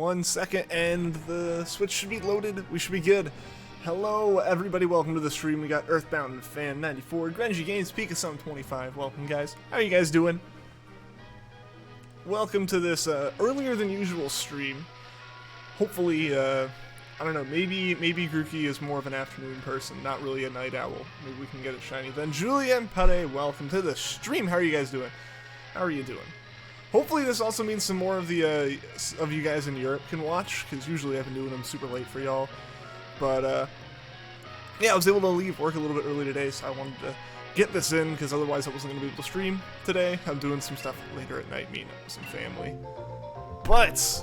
1 second and the Switch should be loaded. We should be good. Hello everybody, welcome to the stream. We got Earthbound Fan 94, Grungy Games, Pika 25. Welcome guys. How are you guys doing? Welcome to this earlier than usual stream. Hopefully, I don't know, maybe Grookey is more of an afternoon person, not really a night owl. Maybe we can get it shiny then. Julien Pare, welcome to the stream. How are you guys doing? How are you doing? Hopefully this also means some more of the of you guys in Europe can watch, because usually I've been doing them super late for y'all. But yeah, I was able to leave work a little bit early today, so I wanted to get this in, because otherwise I wasn't going to be able to stream today. I'm doing some stuff later at night, meeting up with some family. But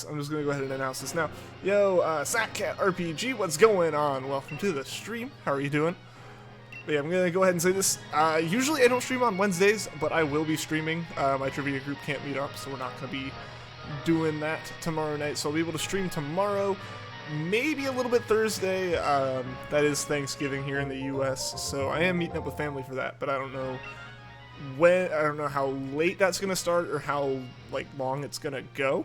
I'm just going to go ahead and announce this now. Yo, Satcat RPG, what's going on? Welcome to the stream. How are you doing? But yeah, I'm going to go ahead and say this. Usually I don't stream on Wednesdays, but I will be streaming. My trivia group can't meet up, so we're not going to be doing that tomorrow night. So I'll be able to stream tomorrow, maybe a little bit Thursday. That is Thanksgiving here in the U.S., so I am meeting up with family for that, but I don't know when. I don't know how late that's going to start or how long it's going to go.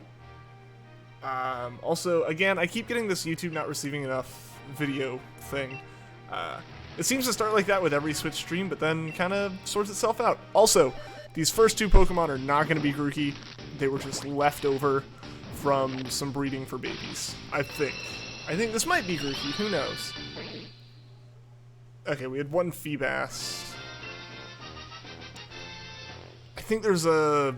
Also, again, I keep getting this YouTube not receiving enough video thing. It seems to start like that with every Switch stream, but then kind of sorts itself out. Also, these first two Pokemon are not going to be Grookey. They were just left over from some breeding for babies, I think. I think this might be Grookey, who knows? Okay, we had one Feebas. I think there's a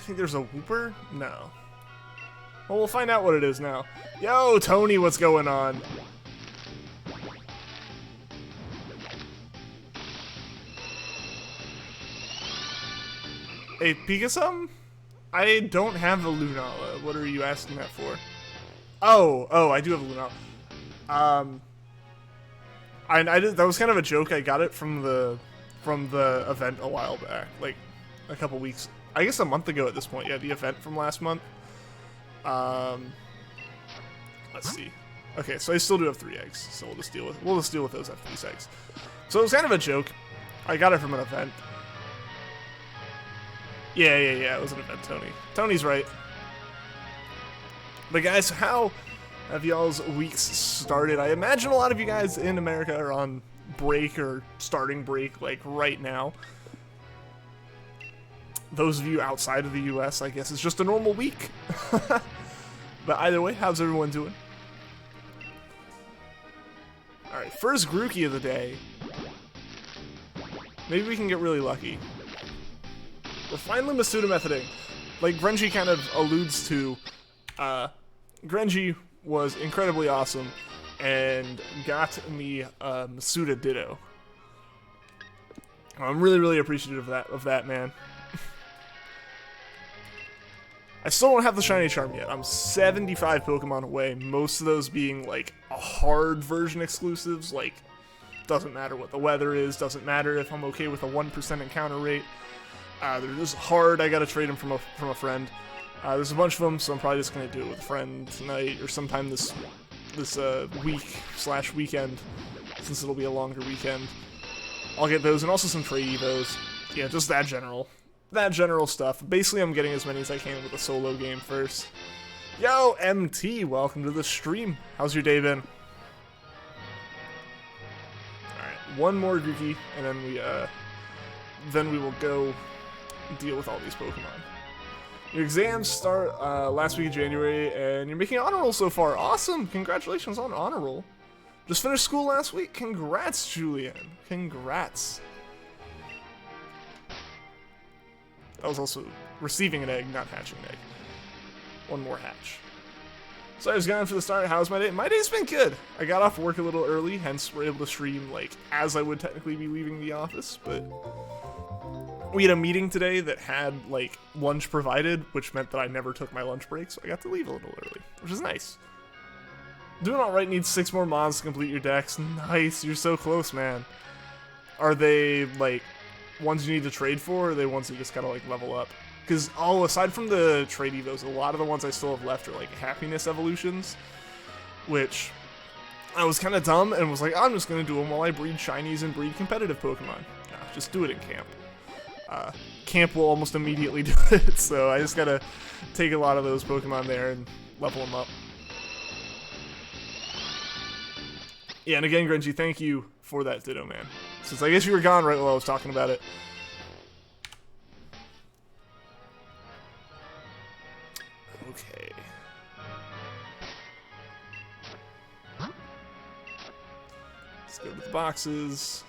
Wooper? No. Well, we'll find out what it is now. Yo, Tony, what's going on? A Pika? I don't have a Lunala. What are you asking that for? Oh, I do have a Lunala. That was kind of a joke. I got it from the event a while back, like a couple weeks. I guess a month ago at this point. Yeah, the event from last month. Let's see. Okay, so I still do have 3 eggs, so we'll just deal with those after these eggs. So it was kind of a joke. I got it from an event. Yeah, it was an event, Tony. Tony's right. But guys, how have y'all's weeks started? I imagine a lot of you guys in America are on break or starting break, like right now. Those of you outside of the US, I guess it's just a normal week. But either way, how's everyone doing? Alright, first Grookey of the day. Maybe we can get really lucky. We're finally Masuda methoding. Like Grungy kind of alludes to, Genji was incredibly awesome and got me Masuda Ditto. I'm really, really appreciative of that, man. I still don't have the Shiny Charm yet. I'm 75 Pokemon away, most of those being, like, a hard version exclusives, like, doesn't matter what the weather is, doesn't matter if I'm okay with a 1% encounter rate. They're just hard, I gotta trade them from a friend. There's a bunch of them, so I'm probably just gonna do it with a friend tonight, or sometime this week/weekend, since it'll be a longer weekend. I'll get those, and also some trade evos. Yeah, just that general stuff. Basically, I'm getting as many as I can with a solo game first. Yo, MT, welcome to the stream. How's your day been? Alright, one more Grookey, and then we will go deal with all these Pokemon. Your exams start last week of January, and you're making honor roll so far. Awesome! Congratulations on honor roll. Just finished school last week. Congrats, Julian. Congrats. That was also receiving an egg, not hatching an egg. One more hatch. So I was gone for the start. How's my day? My day's been good. I got off work a little early, hence we're able to stream, like, as I would technically be leaving the office, but we had a meeting today that had, like, lunch provided, which meant that I never took my lunch break, so I got to leave a little early, which is nice. Doing alright, needs 6 more mods to complete your decks. Nice, you're so close, man. Are they, like, ones you need to trade for, or are they ones you just gotta, like, level up? Because, aside from the trade evos, a lot of the ones I still have left are, like, happiness evolutions, which I was kind of dumb and was like, I'm just gonna do them while I breed shinies and breed competitive Pokemon. Nah, just do it in camp. Camp will almost immediately do it, so I just gotta take a lot of those Pokemon there and level them up. Yeah, and again, Genji, thank you for that Ditto, man. Since I guess you were gone right while I was talking about it. Okay. Let's go to the boxes.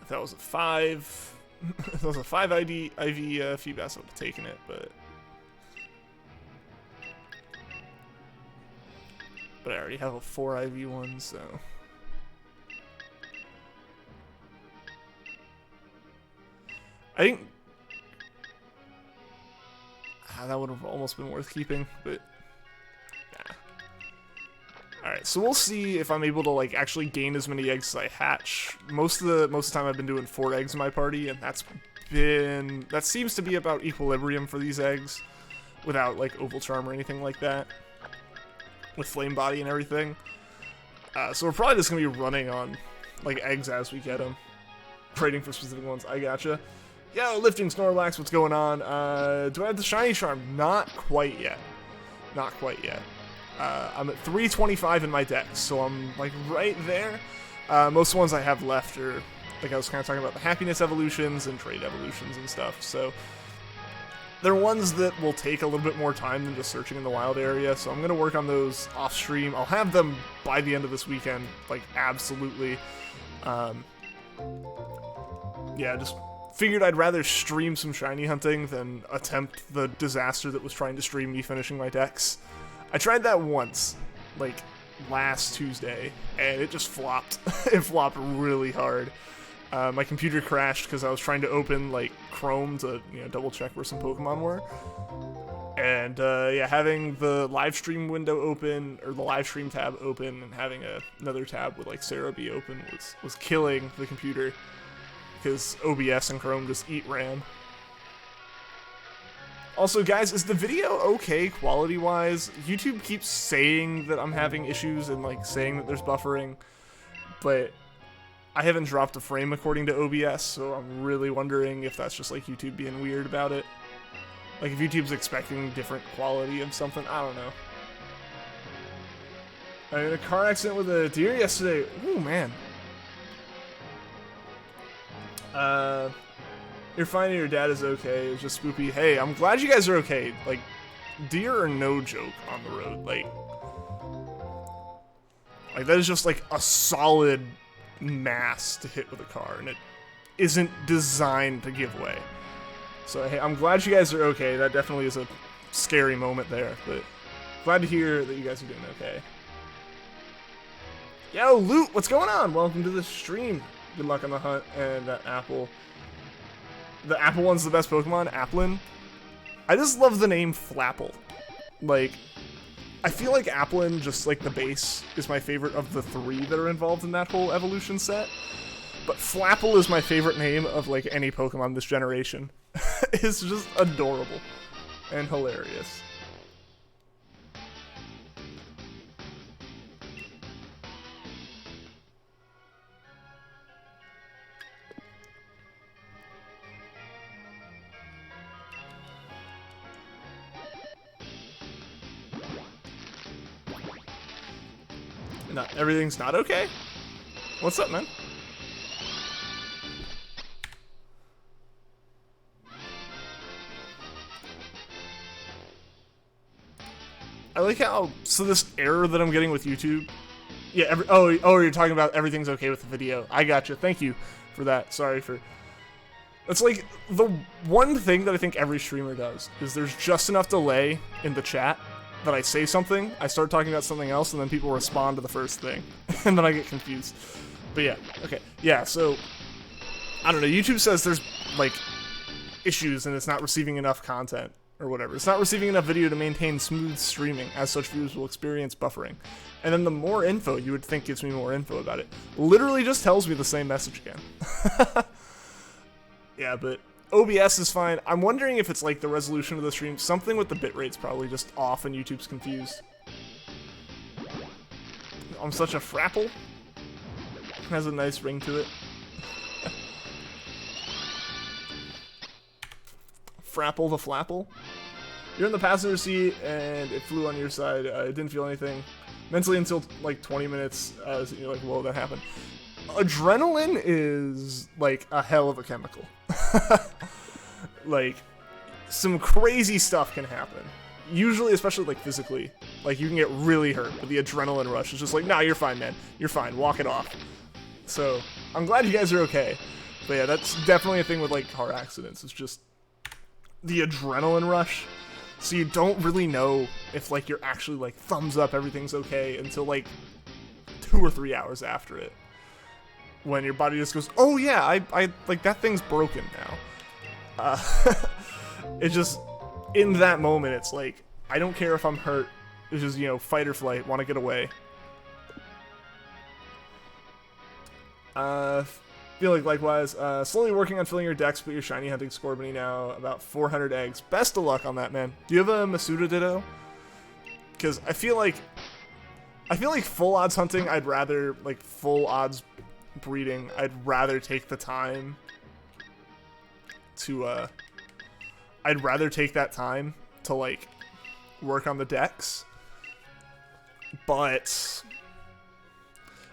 If that was a 5, if that was a 5 IV Feebas, I would have taken it, but I already have a 4 IV one, so I think that would have almost been worth keeping, but nah. Alright, so we'll see if I'm able to, like, actually gain as many eggs as I hatch. Most of the time I've been doing 4 eggs in my party, and that seems to be about equilibrium for these eggs, without, like, Oval Charm or anything like that, with Flame Body and everything. So we're probably just gonna be running on, like, eggs as we get them, trading for specific ones. I gotcha. Yo, Lifting Snorlax, what's going on? Do I have the Shiny Charm? Not quite yet. Not quite yet. I'm at 325 in my deck, so I'm, like, right there. Most of the ones I have left are, like I was kind of talking about, the happiness evolutions and trade evolutions and stuff, so they're ones that will take a little bit more time than just searching in the wild area, so I'm going to work on those off stream. I'll have them by the end of this weekend, like, absolutely. Yeah, just figured I'd rather stream some shiny hunting than attempt the disaster that was trying to stream me finishing my decks. I tried that once, like, last Tuesday, and it just flopped. It flopped really hard. My computer crashed because I was trying to open, like, Chrome to, double check where some Pokemon were. And, yeah, having the live stream window open, or the live stream tab open, and having another tab with, like, Sarah be open was killing the computer. Because OBS and Chrome just eat RAM. Also, guys, is the video okay quality-wise? YouTube keeps saying that I'm having issues and, like, saying that there's buffering, but I haven't dropped a frame according to OBS, so I'm really wondering if that's just, like, YouTube being weird about it. Like, if YouTube's expecting different quality of something, I don't know. I had a car accident with a deer yesterday. Ooh, man. You're fine and your dad is okay. It's just spoopy. Hey, I'm glad you guys are okay. Like, deer are no joke on the road. Like that is just, like, a solid mass to hit with a car, and it isn't designed to give way. So, hey, I'm glad you guys are okay. That definitely is a scary moment there, but glad to hear that you guys are doing okay. Yo, Loot, what's going on? Welcome to the stream. Good luck on the hunt, and that apple. The apple one's the best Pokemon, Applin. I just love the name Flapple. Like, I feel like Applin, just like the base, is my favorite of the 3 that are involved in that whole evolution set. But Flapple is my favorite name of, like, any Pokemon this generation. It's just adorable and hilarious. No, everything's not okay? What's up, man? I like how, so this error that I'm getting with YouTube, yeah, oh, you're talking about everything's okay with the video. I gotcha, thank you for that, sorry for, it's like, the one thing that I think every streamer does, is there's just enough delay in the chat that I say something, I start talking about something else, and then people respond to the first thing, and then I get confused. But yeah, okay, yeah, so, I don't know, YouTube says there's, like, issues and it's not receiving enough content, or whatever. It's not receiving enough video to maintain smooth streaming, as such viewers will experience buffering. And then the more info you would think gives me more info about it, literally just tells me the same message again. Yeah, but OBS is fine. I'm wondering if it's like the resolution of the stream. Something with the bitrate's probably just off and YouTube's confused. I'm such a frapple. It has a nice ring to it. Frapple the Flapple. You're in the passenger seat and it flew on your side. I didn't feel anything mentally until like 20 minutes. You're like, whoa, that happened. Adrenaline is like a hell of a chemical. Like, some crazy stuff can happen. Usually, especially like physically. Like, you can get really hurt, but the adrenaline rush is just like, nah, you're fine, man. You're fine. Walk it off. So, I'm glad you guys are okay. But yeah, that's definitely a thing with like car accidents. It's just the adrenaline rush. So you don't really know if like you're actually like thumbs up, everything's okay until like 2 or 3 hours after it. When your body just goes, oh yeah, I like that thing's broken now. It's just, in that moment, it's like, I don't care if I'm hurt. It's just, you know, fight or flight, want to get away. Feel like likewise. Slowly working on filling your decks, but your shiny hunting Scorbunny now about 400 eggs. Best of luck on that, man. Do you have a Masuda Ditto? Because I feel like full odds hunting, I'd rather, like, full odds breeding, I'd rather take the time to, I'd rather take that time to, like, work on the decks. But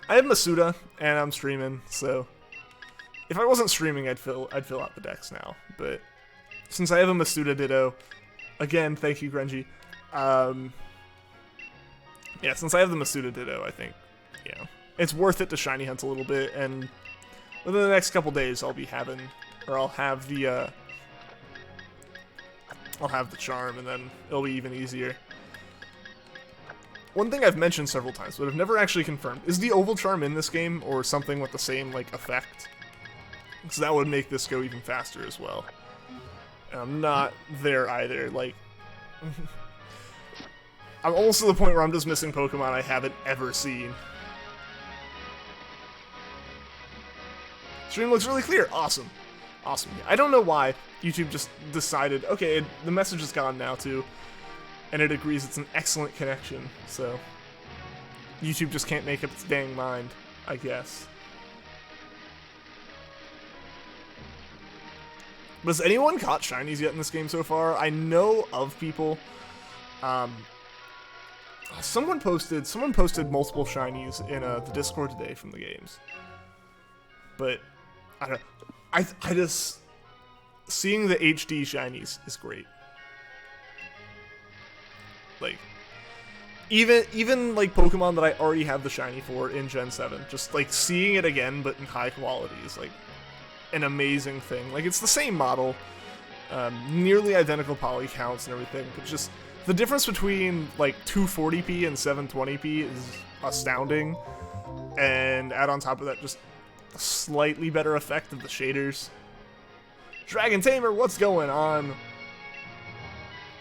I have Masuda, and I'm streaming, so if I wasn't streaming, I'd fill out the decks now. But since I have a Masuda Ditto, again, thank you, Grungy. Yeah, since I have the Masuda Ditto, I think, you know, it's worth it to shiny hunt a little bit, and within the next couple days, I'll have the charm, and then it'll be even easier. One thing I've mentioned several times, but I've never actually confirmed, is the Oval Charm in this game, or something with the same, like, effect? Because that would make this go even faster as well. And I'm not there either, like... I'm almost to the point where I'm just missing Pokemon I haven't ever seen. Stream looks really clear. Awesome. Awesome. I don't know why YouTube just decided, okay, the message is gone now too. And it agrees it's an excellent connection, so YouTube just can't make up its dang mind, I guess. But has anyone caught shinies yet in this game so far? I know of people. Someone posted multiple shinies in the Discord today from the games. But I don't. I just, seeing the HD shinies is great. Like, even like Pokemon that I already have the shiny for in Gen 7, just like seeing it again but in high quality is like an amazing thing. Like, it's the same model, Nearly identical poly counts and everything, but just the difference between like 240p and 720p is astounding. And add on top of that just a slightly better effect of the shaders. Dragon Tamer, what's going on?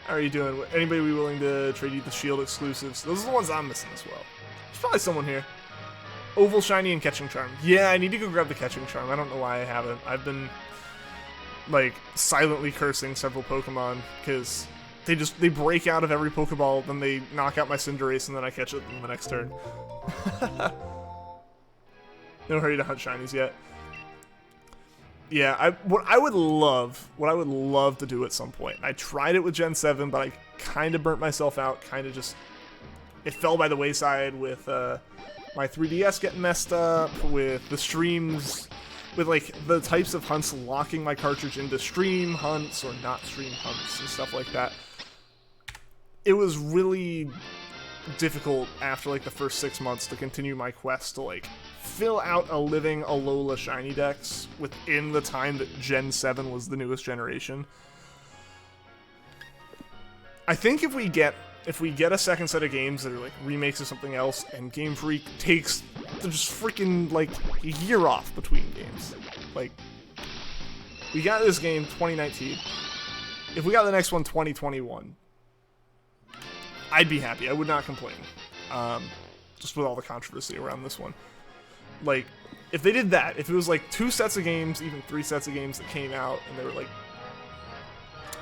How are you doing? Anybody be willing to trade you the Shield exclusives? Those are the ones I'm missing as well. There's probably someone here. Oval, Shiny, and Catching Charm. Yeah, I need to go grab the Catching Charm. I don't know why I haven't. I've been, like, silently cursing several Pokemon, because they break out of every Pokeball, then they knock out my Cinderace, and then I catch it in the next turn. No hurry to hunt Shinies yet. Yeah, what I would love to do at some point. I tried it with Gen 7, but I kind of burnt myself out. Kind of just, it fell by the wayside with my 3DS getting messed up, with the streams, with like the types of hunts locking my cartridge into stream hunts or not stream hunts and stuff like that. It was really difficult after like the first 6 months to continue my quest to like fill out a living Alola Shiny Dex within the time that Gen 7 was the newest generation. I think if we get a second set of games that are like remakes of something else, and Game Freak takes just freaking like a year off between games. Like, we got this game 2019. If we got the next one 2021, I'd be happy. I would not complain. Just with all the controversy around this one. Like, if they did that, if it was like 2 sets of games, even 3 sets of games that came out, and they were like,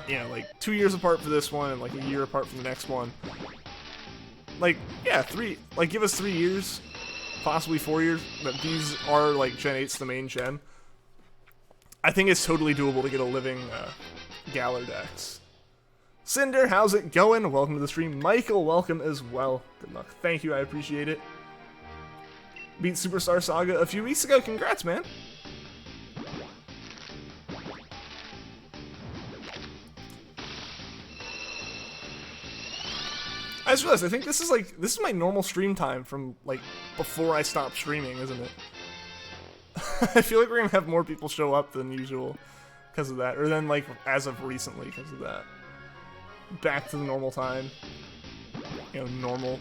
you know, like 2 years apart for this one and like a year apart from the next one. Like, yeah, give us 3 years, possibly 4 years, that these are like Gen 8's the main gen. I think it's totally doable to get a living Galar Dex. Cinder, how's it going? Welcome to the stream. Michael, welcome as well. Good luck. Thank you, I appreciate it. Beat Superstar Saga a few weeks ago. Congrats, man. I just realized, I think this is my normal stream time from, like, before I stopped streaming, isn't it? I feel like we're gonna have more people show up than usual because of that. Or then, like, as of recently because of that. Back to the normal time. You know, normal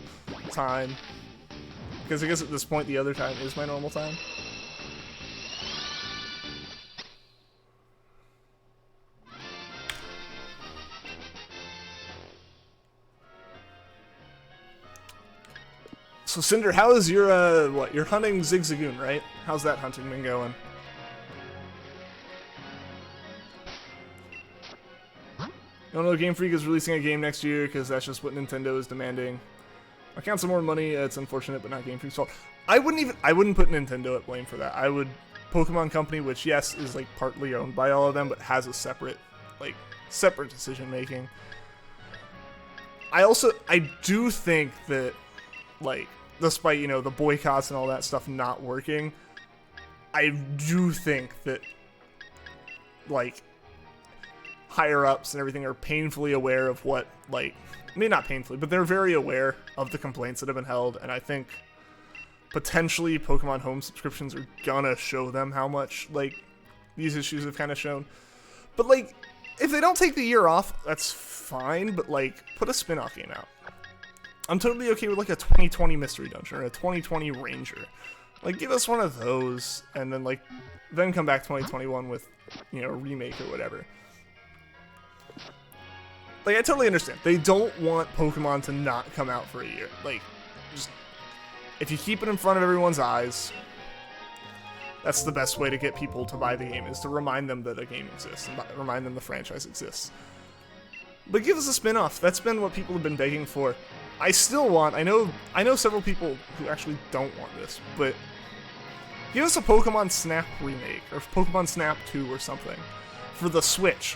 time. Because I guess at this point, the other time is my normal time. So Cinder, how is your, you're hunting Zigzagoon, right? How's that hunting been going? You know, Game Freak is releasing a game next year because that's just what Nintendo is demanding. I count some more money, it's unfortunate, but not Game Freak's fault. I wouldn't put Nintendo at blame for that. I would, Pokemon Company, which yes, is like partly owned by all of them, but has a separate decision making. I do think that, like, despite, you know, the boycotts and all that stuff not working, I do think that, like, higher-ups and everything are painfully aware of what, like, I mean, not painfully, but they're very aware of the complaints that have been held, and I think potentially Pokemon Home subscriptions are gonna show them how much, like, these issues have kind of shown. But, like, if they don't take the year off, that's fine, but, like, put a spin-off game out. I'm totally okay with, like, a 2020 Mystery Dungeon or a 2020 Ranger. Like, give us one of those, and then, like, then come back 2021 with, you know, a remake or whatever. Like, I totally understand. They don't want Pokemon to not come out for a year. Like, just, if you keep it in front of everyone's eyes, that's the best way to get people to buy the game, is to remind them that a game exists, and remind them the franchise exists. But give us a spin-off. That's been what people have been begging for. I still want, I know several people who actually don't want this, but give us a Pokemon Snap remake, or Pokemon Snap 2 or something, for the Switch.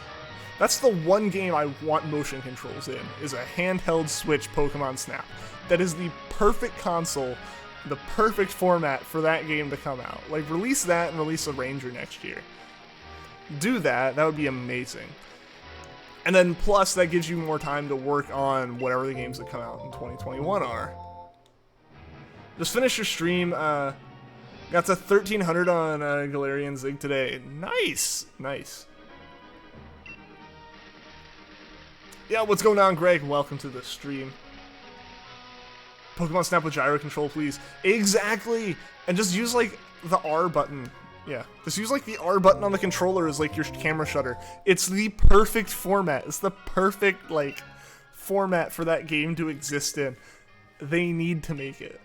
That's the one game I want motion controls in, is a handheld Switch Pokemon Snap. That is the perfect console, the perfect format for that game to come out. Like, release that and release a Ranger next year. Do that, that would be amazing. And then, plus, that gives you more time to work on whatever the games that come out in 2021 are. Just finish your stream. Got to 1300 on Galarian Zig today. Nice! Nice. Yeah, what's going on, Greg? Welcome to the stream. Pokemon Snap with gyro control, please. Exactly! And just use, like, the R button. Yeah, just use, like, the R button on the controller as, like, your camera shutter. It's the perfect format. It's the perfect, like, format for that game to exist in. They need to make it.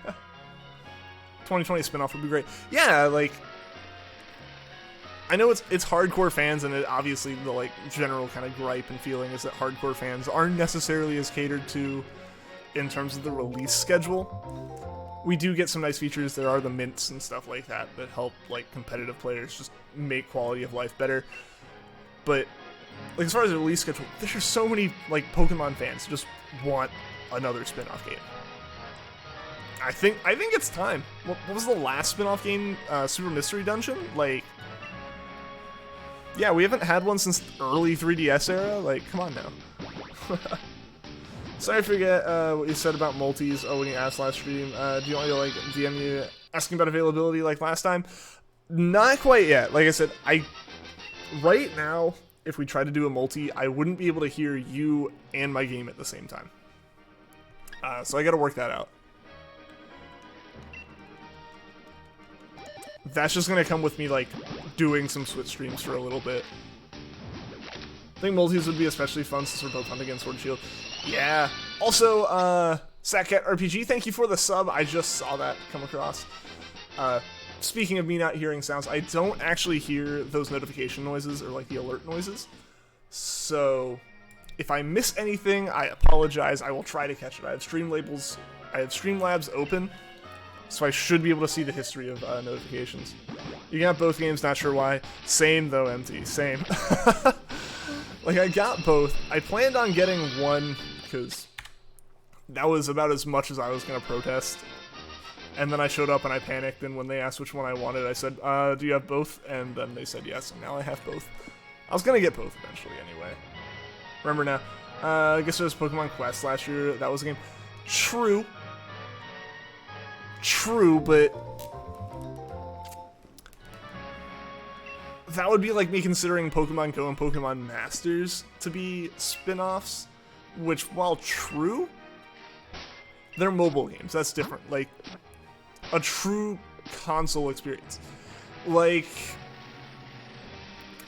2020 spinoff would be great. Yeah, like, I know it's hardcore fans, and obviously the, like, general kind of gripe and feeling is that hardcore fans aren't necessarily as catered to in terms of the release schedule. We do get some nice features. There are the mints and stuff like that that help, like, competitive players just make quality of life better. But, like, as far as the release schedule, there's so many, like, Pokemon fans who just want another spin-off game. I think it's time. What was the last spin-off game? Super Mystery Dungeon? Like, yeah, we haven't had one since early 3DS era. Like, come on now. Sorry, I forget what you said about multis. Oh, when you asked last stream, do you want me to, like, DM you asking about availability like last time? Not quite yet. Like I said, right now, if we try to do a multi, I wouldn't be able to hear you and my game at the same time. So I gotta work that out. That's just gonna come with me, like, doing some Switch streams for a little bit. I think multis would be especially fun since we're both hunting against Sword and Shield. Yeah. Also, Satcat RPG, thank you for the sub. I just saw that come across. Speaking of me not hearing sounds, I don't actually hear those notification noises or, like, the alert noises. So, if I miss anything, I apologize. I will try to catch it. I have Streamlabs open, so I should be able to see the history of notifications. You got both games, not sure why. Same though, MT, same. Like, I got both. I planned on getting one, because that was about as much as I was going to protest. And then I showed up and I panicked, and when they asked which one I wanted, I said, do you have both? And then they said yes, and now I have both. I was going to get both eventually anyway. Remember now. I guess there was Pokemon Quest last year. That was a game. True, but that would be like me considering Pokemon Go and Pokemon Masters to be spin-offs, which, while true, they're mobile games. That's different. Like, a true console experience. Like,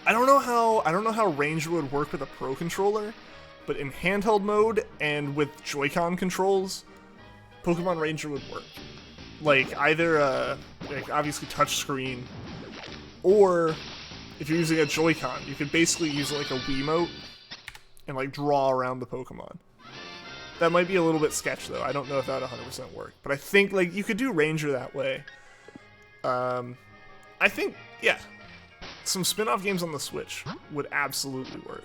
I don't know how Ranger would work with a Pro Controller, but in handheld mode and with Joy-Con controls, Pokemon Ranger would work. Like, either, like, obviously touchscreen, or if you're using a Joy-Con, you could basically use, like, a Wiimote and, like, draw around the Pokemon. That might be a little bit sketch, though. I don't know if that would 100% work. But I think, like, you could do Ranger that way. I think, yeah, some spin-off games on the Switch would absolutely work.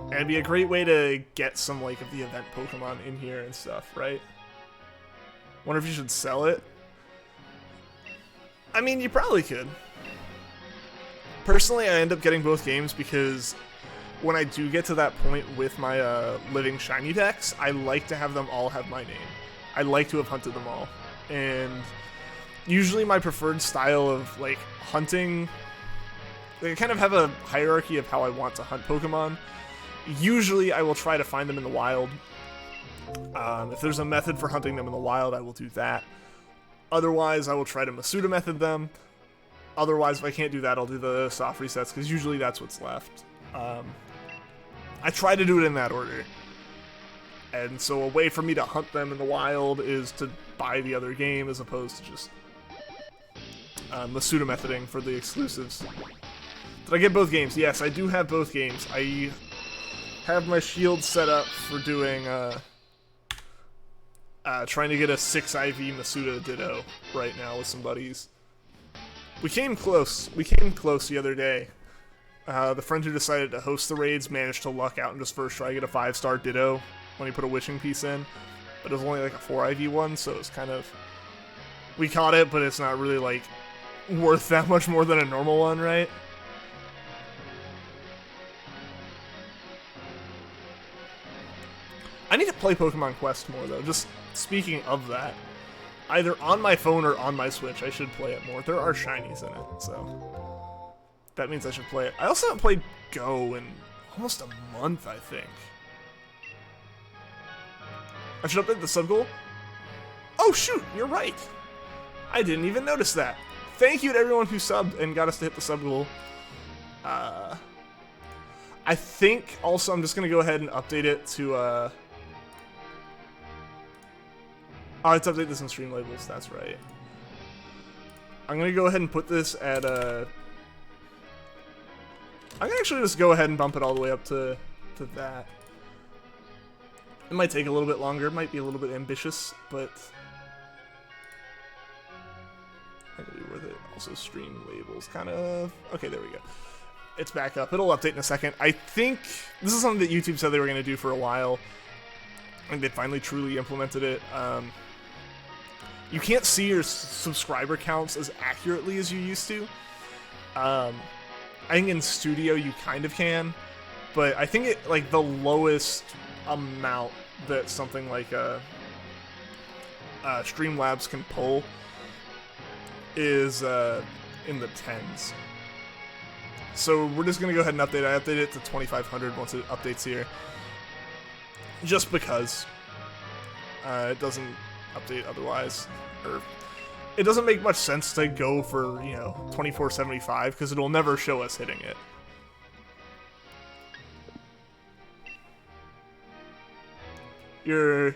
And it'd be a great way to get some, like, of the event Pokemon in here and stuff, right? Wonder if you should sell it. I mean, you probably could. Personally, I end up getting both games because when I do get to that point with my living shiny decks, I like to have them all have my name. I like to have hunted them all. And usually my preferred style of, like, hunting, like, I kind of have a hierarchy of how I want to hunt Pokemon. Usually I will try to find them in the wild. If there's a method for hunting them in the wild, I will do that. Otherwise, I will try to Masuda method them. Otherwise, if I can't do that, I'll do the soft resets, because usually that's what's left. I try to do it in that order. And so a way for me to hunt them in the wild is to buy the other game, as opposed to just Masuda methoding for the exclusives. Did I get both games? Yes, I do have both games. I have my shield set up for doing, trying to get a 6 IV Masuda Ditto right now with some buddies. We came close. We came close the other day. The friend who decided to host the raids managed to luck out and just first try to get a 5-star Ditto when he put a wishing piece in. But it was only like a 4 IV one, so it's kind of... We caught it, but it's not really, like, worth that much more than a normal one, right? I need to play Pokemon Quest more, though. Just speaking of that. Either on my phone or on my Switch, I should play it more. There are shinies in it, so... that means I should play it. I also haven't played Go in almost a month, I think. I should update the sub goal. Oh shoot, you're right. I didn't even notice that. Thank you to everyone who subbed and got us to hit the sub goal. I think also I'm just gonna go ahead and update it to oh, I have to update this in stream labels, that's right. I'm gonna go ahead and put this at I'm gonna actually just go ahead and bump it all the way up to that. It might take a little bit longer, it might be a little bit ambitious, but I think it'll be worth it. Also stream labels, kind of. Okay, there we go. It's back up. It'll update in a second. I think this is something that YouTube said they were going to do for a while. I think they finally truly implemented it. You can't see your subscriber counts as accurately as you used to. I think in Studio you kind of can, but I think it like the lowest amount that something like Streamlabs can pull is in the 10s. So we're just going to go ahead and update it. I update it to 2500 once it updates here. Just because it doesn't update otherwise. Or it doesn't make much sense to go for, you know, 2475 because it'll never show us hitting it. Your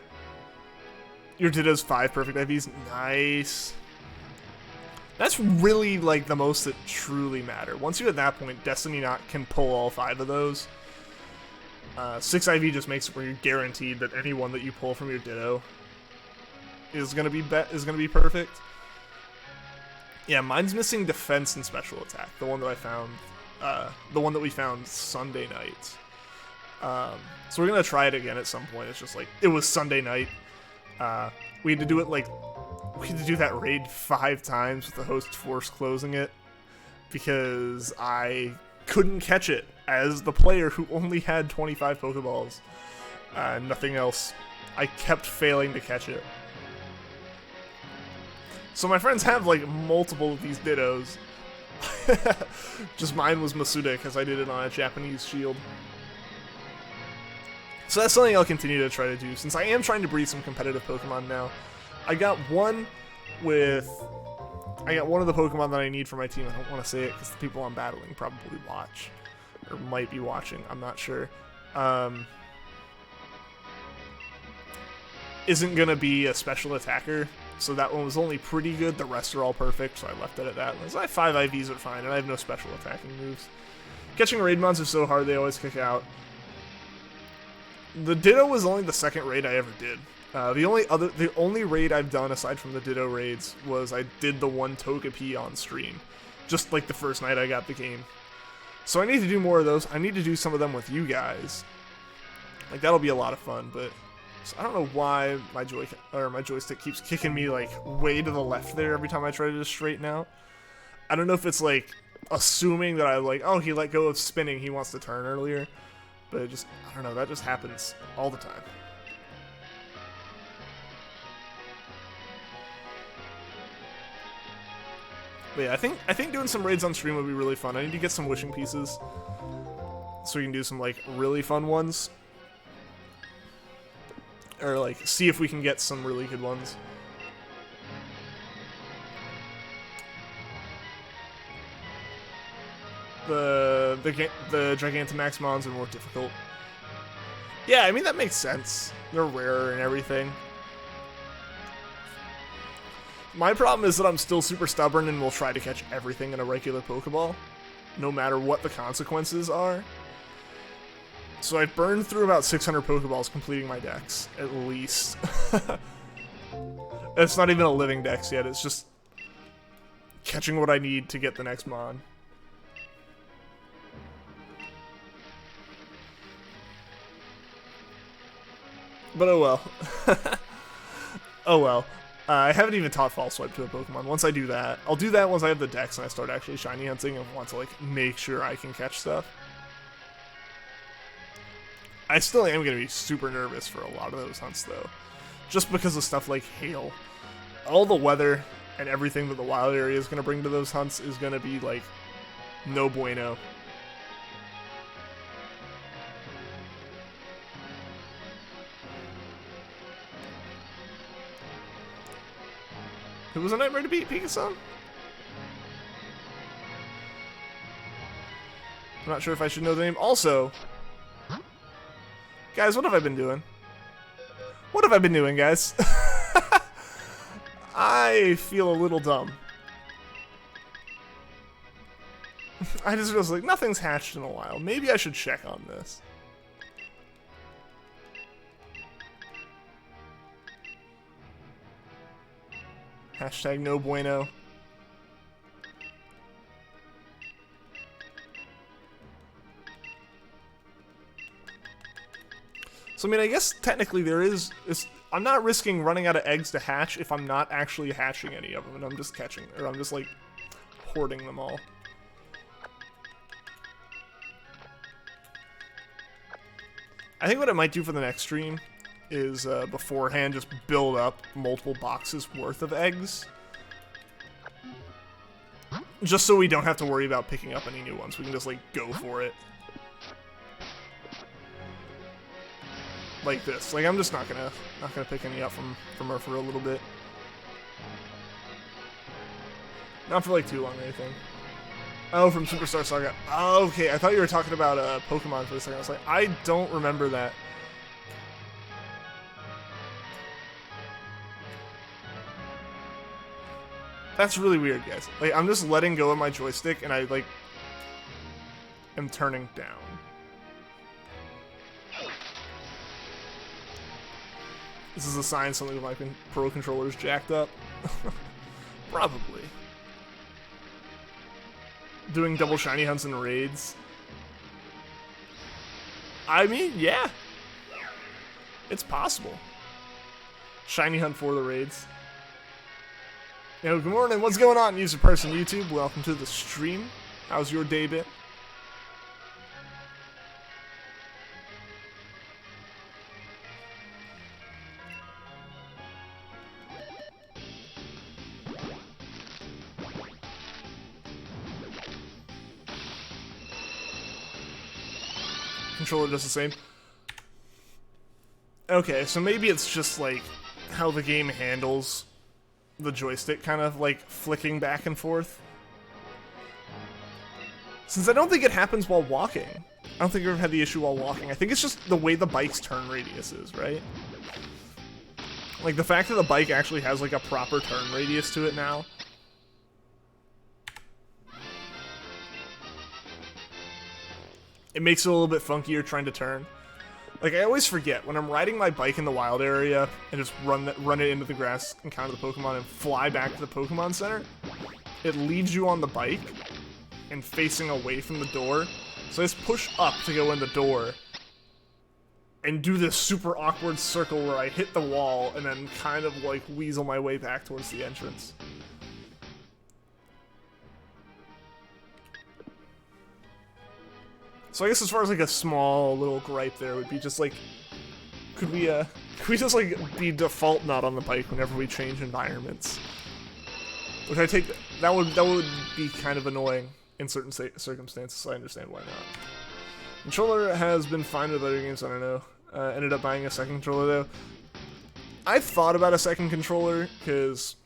Ditto's 5 perfect IVs. Nice. That's really, like, the most that truly matter. Once you're at that point, Destiny Knot can pull all 5 of those. 6 IV just makes it where you're guaranteed that any one that you pull from your Ditto is gonna be perfect. Yeah, mine's missing defense and special attack. The one that I found, the one that we found Sunday night. So we're gonna try it again at some point. It's just like, it was Sunday night. We had to do it like, we had to do that raid 5 times with the host force closing it because I couldn't catch it as the player who only had 25 Pokeballs. Nothing else. I kept failing to catch it. So my friends have like multiple of these Dittos. Just mine was Masuda because I did it on a Japanese shield. So that's something I'll continue to try to do, since I am trying to breed some competitive Pokemon now. I got one of the Pokemon that I need for my team. I don't want to say it because the people I'm battling probably watch, or might be watching, I'm not sure. Isn't going to be a special attacker, so that one was only pretty good. The rest are all perfect, so I left it at that. As I have 5 IVs are fine, and I have no special attacking moves. Catching raid mons is so hard, they always kick out. The Ditto was only the second raid I ever did. The only raid I've done aside from the Ditto raids was I did the one Togepi on stream, just like the first night I got the game. So I need to do more of those. I need to do some of them with you guys. Like that'll be a lot of fun. But so I don't know why my joystick keeps kicking me like way to the left there every time I try to just straighten out. I don't know if it's like assuming that I like, oh, he let go of spinning, he wants to turn earlier. But it just, I don't know, that just happens all the time. But yeah, I think doing some raids on stream would be really fun. I need to get some wishing pieces so we can do some like really fun ones. Or like see if we can get some really good ones. The Gigantamax mons are more difficult. Yeah, I mean that makes sense. They're rarer and everything. My problem is that I'm still super stubborn and will try to catch everything in a regular Pokeball, no matter what the consequences are. So I've burned through about 600 Pokeballs completing my dex, at least. It's not even a living dex yet, it's just catching what I need to get the next mon. But oh well. Oh well. I haven't even taught False Swipe to a Pokemon. Once I do that, I'll do that once I have the dex and I start actually shiny hunting and want to like make sure I can catch stuff. I still am going to be super nervous for a lot of those hunts though. Just because of stuff like hail. All the weather and everything that the wild area is going to bring to those hunts is going to be like No bueno. It was a nightmare to beat, Pikachu. I'm not sure if I should know the name. Also, guys, what have I been doing? What have I been doing, guys? I feel a little dumb. I just was like, nothing's hatched in a while. Maybe I should check on this. Hashtag no bueno. So, I mean, I guess technically there is... I'm not risking running out of eggs to hatch if I'm not actually hatching any of them, and I'm just catching... Or I'm just, like, hoarding them all. I think what I might do for the next stream is beforehand just build up multiple boxes worth of eggs. Just so we don't have to worry about picking up any new ones. We can just, like, go for it. Like this. Like, I'm just not gonna pick any up from her for a little bit. Not for, like, too long or anything. Oh, from Superstar Saga. Oh, okay, I thought you were talking about Pokemon for a second. I was like, I don't remember that. That's really weird, guys. Like, I'm just letting go of my joystick, and I, like, am turning down. This is a sign something of my Pro Controller's jacked up. Probably. Doing double shiny hunts and raids. I mean, yeah. It's possible. Shiny hunt for the raids. Yo, good morning. What's going on, user person YouTube? Welcome to the stream. How's your day been? Controller does the same. Okay, so maybe it's just like how the game handles the joystick kind of like flicking back and forth. Since I don't think it happens while walking. I don't think I've ever had the issue while walking. I think it's just the way the bike's turn radius is, right? Like the fact that the bike actually has like a proper turn radius to it now. It makes it a little bit funkier trying to turn. Like, I always forget, when I'm riding my bike in the wild area and just run it into the grass, encounter the Pokemon, and fly back to the Pokemon Center, it leaves you on the bike and facing away from the door. So I just push up to go in the door and do this super awkward circle where I hit the wall and then kind of, like, weasel my way back towards the entrance. So I guess as far as like a small little gripe there would be just like, could we just like be default not on the bike whenever we change environments? Which I take that would be kind of annoying in certain circumstances. So I understand why not. Controller has been fine with other games. I don't know. Ended up buying a second controller though. I've thought about a second controller because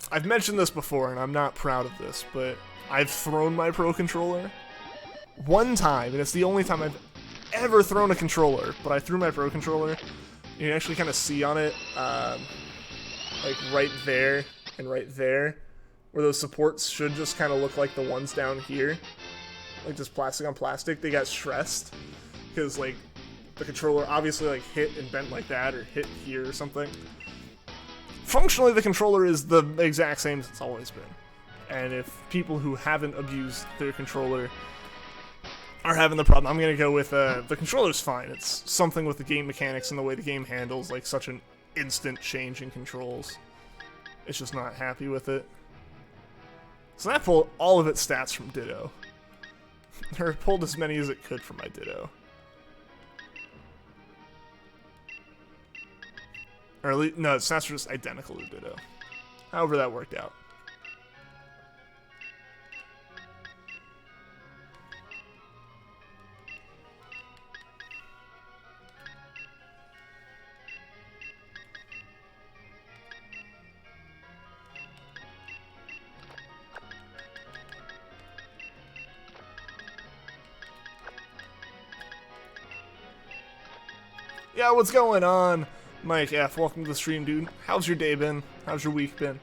I've mentioned this before, and I'm not proud of this, but I've thrown my Pro Controller one time, and it's the only time I've ever thrown a controller, but I threw my Pro Controller. You can actually kind of see on it, like right there and right there, where those supports should just kind of look like the ones down here, like just plastic on plastic. They got stressed, because like the controller obviously like hit and bent like that, or hit here or something. Functionally, the controller is the exact same as it's always been. And if people who haven't abused their controller are having the problem, I'm going to go with the controller's fine. It's something with the game mechanics and the way the game handles like such an instant change in controls. It's just not happy with it. So that pulled all of its stats from Ditto. Or it pulled as many as it could from my Ditto. Or at least, no, its stats were just identical to Ditto. However that worked out. Yeah, what's going on? Mike F, welcome to the stream, dude. How's your day been? How's your week been?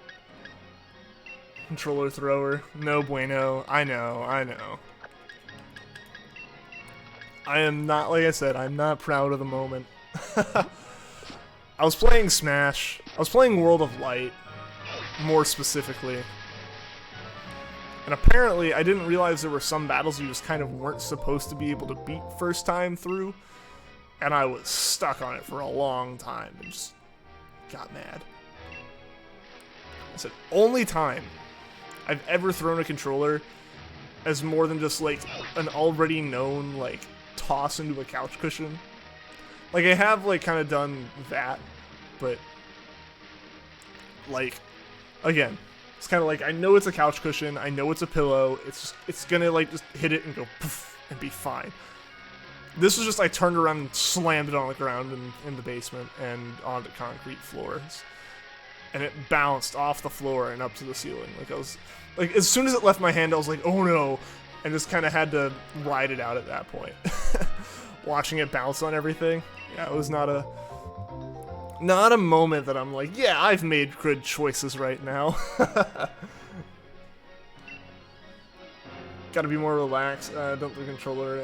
Controller thrower. No bueno. I know. I am not, like I said, I'm not proud of the moment. I was playing Smash. I was playing World of Light, more specifically. And apparently, I didn't realize there were some battles you just kind of weren't supposed to be able to beat first time through. And I was stuck on it for a long time and just got mad. I said, only time I've ever thrown a controller as more than just like an already known like toss into a couch cushion. Like I have like kind of done that, but like again, it's kind of like I know it's a couch cushion, I know it's a pillow, it's gonna like just hit it and go poof and be fine. This was just I turned around and slammed it on the ground in the basement and onto concrete floors. And it bounced off the floor and up to the ceiling. Like I was like as soon as it left my hand I was like, oh no, and just kinda had to ride it out at that point. Watching it bounce on everything. Yeah, it was not a moment that I'm like, yeah, I've made good choices right now. Gotta be more relaxed. Don't the controller.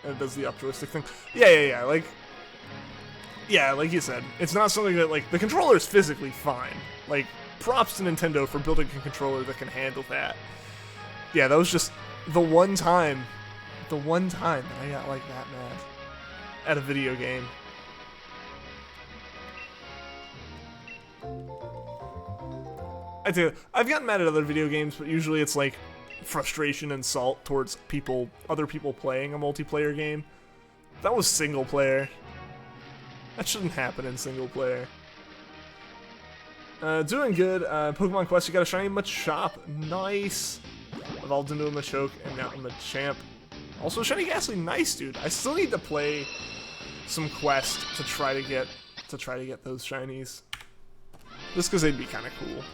And it does the up joystick thing. Yeah. Like you said, it's not something that, like, the controller is physically fine. Like, props to Nintendo for building a controller that can handle that. Yeah, that was just the one time that I got, like, that mad at a video game. I tell you, I've gotten mad at other video games, but usually it's, like, frustration and salt towards other people playing a multiplayer game. That was single player. That shouldn't happen in single player. Doing good. Pokemon Quest, you got a shiny Machop. Nice. Evolved into a Machoke and now a Machamp. Also shiny Ghastly. Nice, dude. I still need to play some Quest to try to get those shinies. Just because they'd be kind of cool.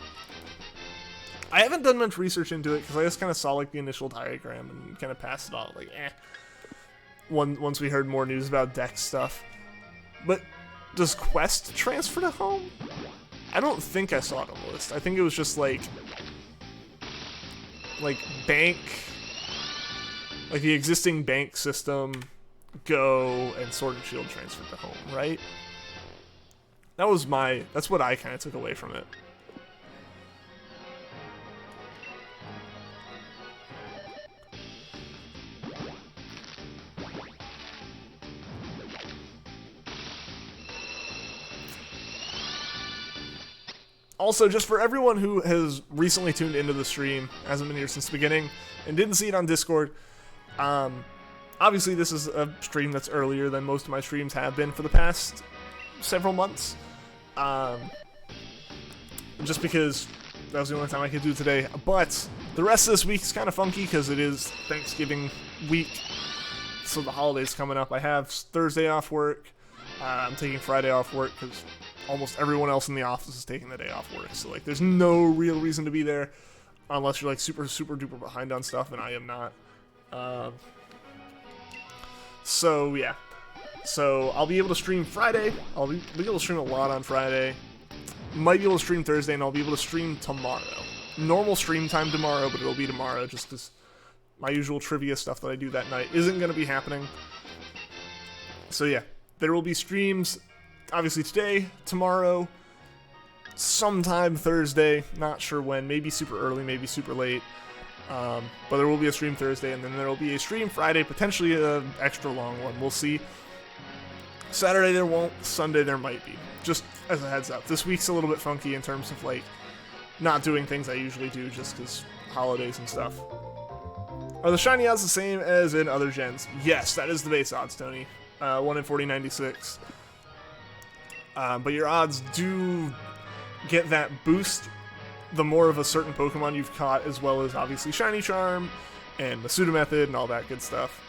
I haven't done much research into it because I just kind of saw like the initial diagram and kind of passed it off like, eh. Once we heard more news about Dex stuff. But does Quest transfer to home? I don't think I saw it on the list. I think it was just like bank, like the existing bank system, Go, and Sword and Shield transferred to home, right? That's what I kind of took away from it. Also, just for everyone who has recently tuned into the stream, hasn't been here since the beginning, and didn't see it on Discord, obviously this is a stream that's earlier than most of my streams have been for the past several months. Just because that was the only time I could do today. But the rest of this week is kind of funky because it is Thanksgiving week, so the holiday's coming up. I have Thursday off work. I'm taking Friday off work because almost everyone else in the office is taking the day off work. So, like, there's no real reason to be there unless you're, like, super, super duper behind on stuff, and I am not. So, yeah. So, I'll be able to stream Friday. I'll be able to stream a lot on Friday. Might be able to stream Thursday, and I'll be able to stream tomorrow. Normal stream time tomorrow, but it'll be tomorrow just because my usual trivia stuff that I do that night isn't going to be happening. So, yeah. There will be streams, obviously today, tomorrow, sometime Thursday, not sure when, maybe super early, maybe super late, but there will be a stream Thursday, and then there will be a stream Friday, potentially an extra long one, we'll see. Saturday there won't, Sunday there might be, just as a heads up. This week's a little bit funky in terms of, like, not doing things I usually do just because holidays and stuff. Are the shiny odds the same as in other gens? Yes, that is the base odds, Tony. 1 in 4096. But your odds do get that boost the more of a certain Pokemon you've caught, as well as obviously Shiny Charm and the Pseudo Method and all that good stuff.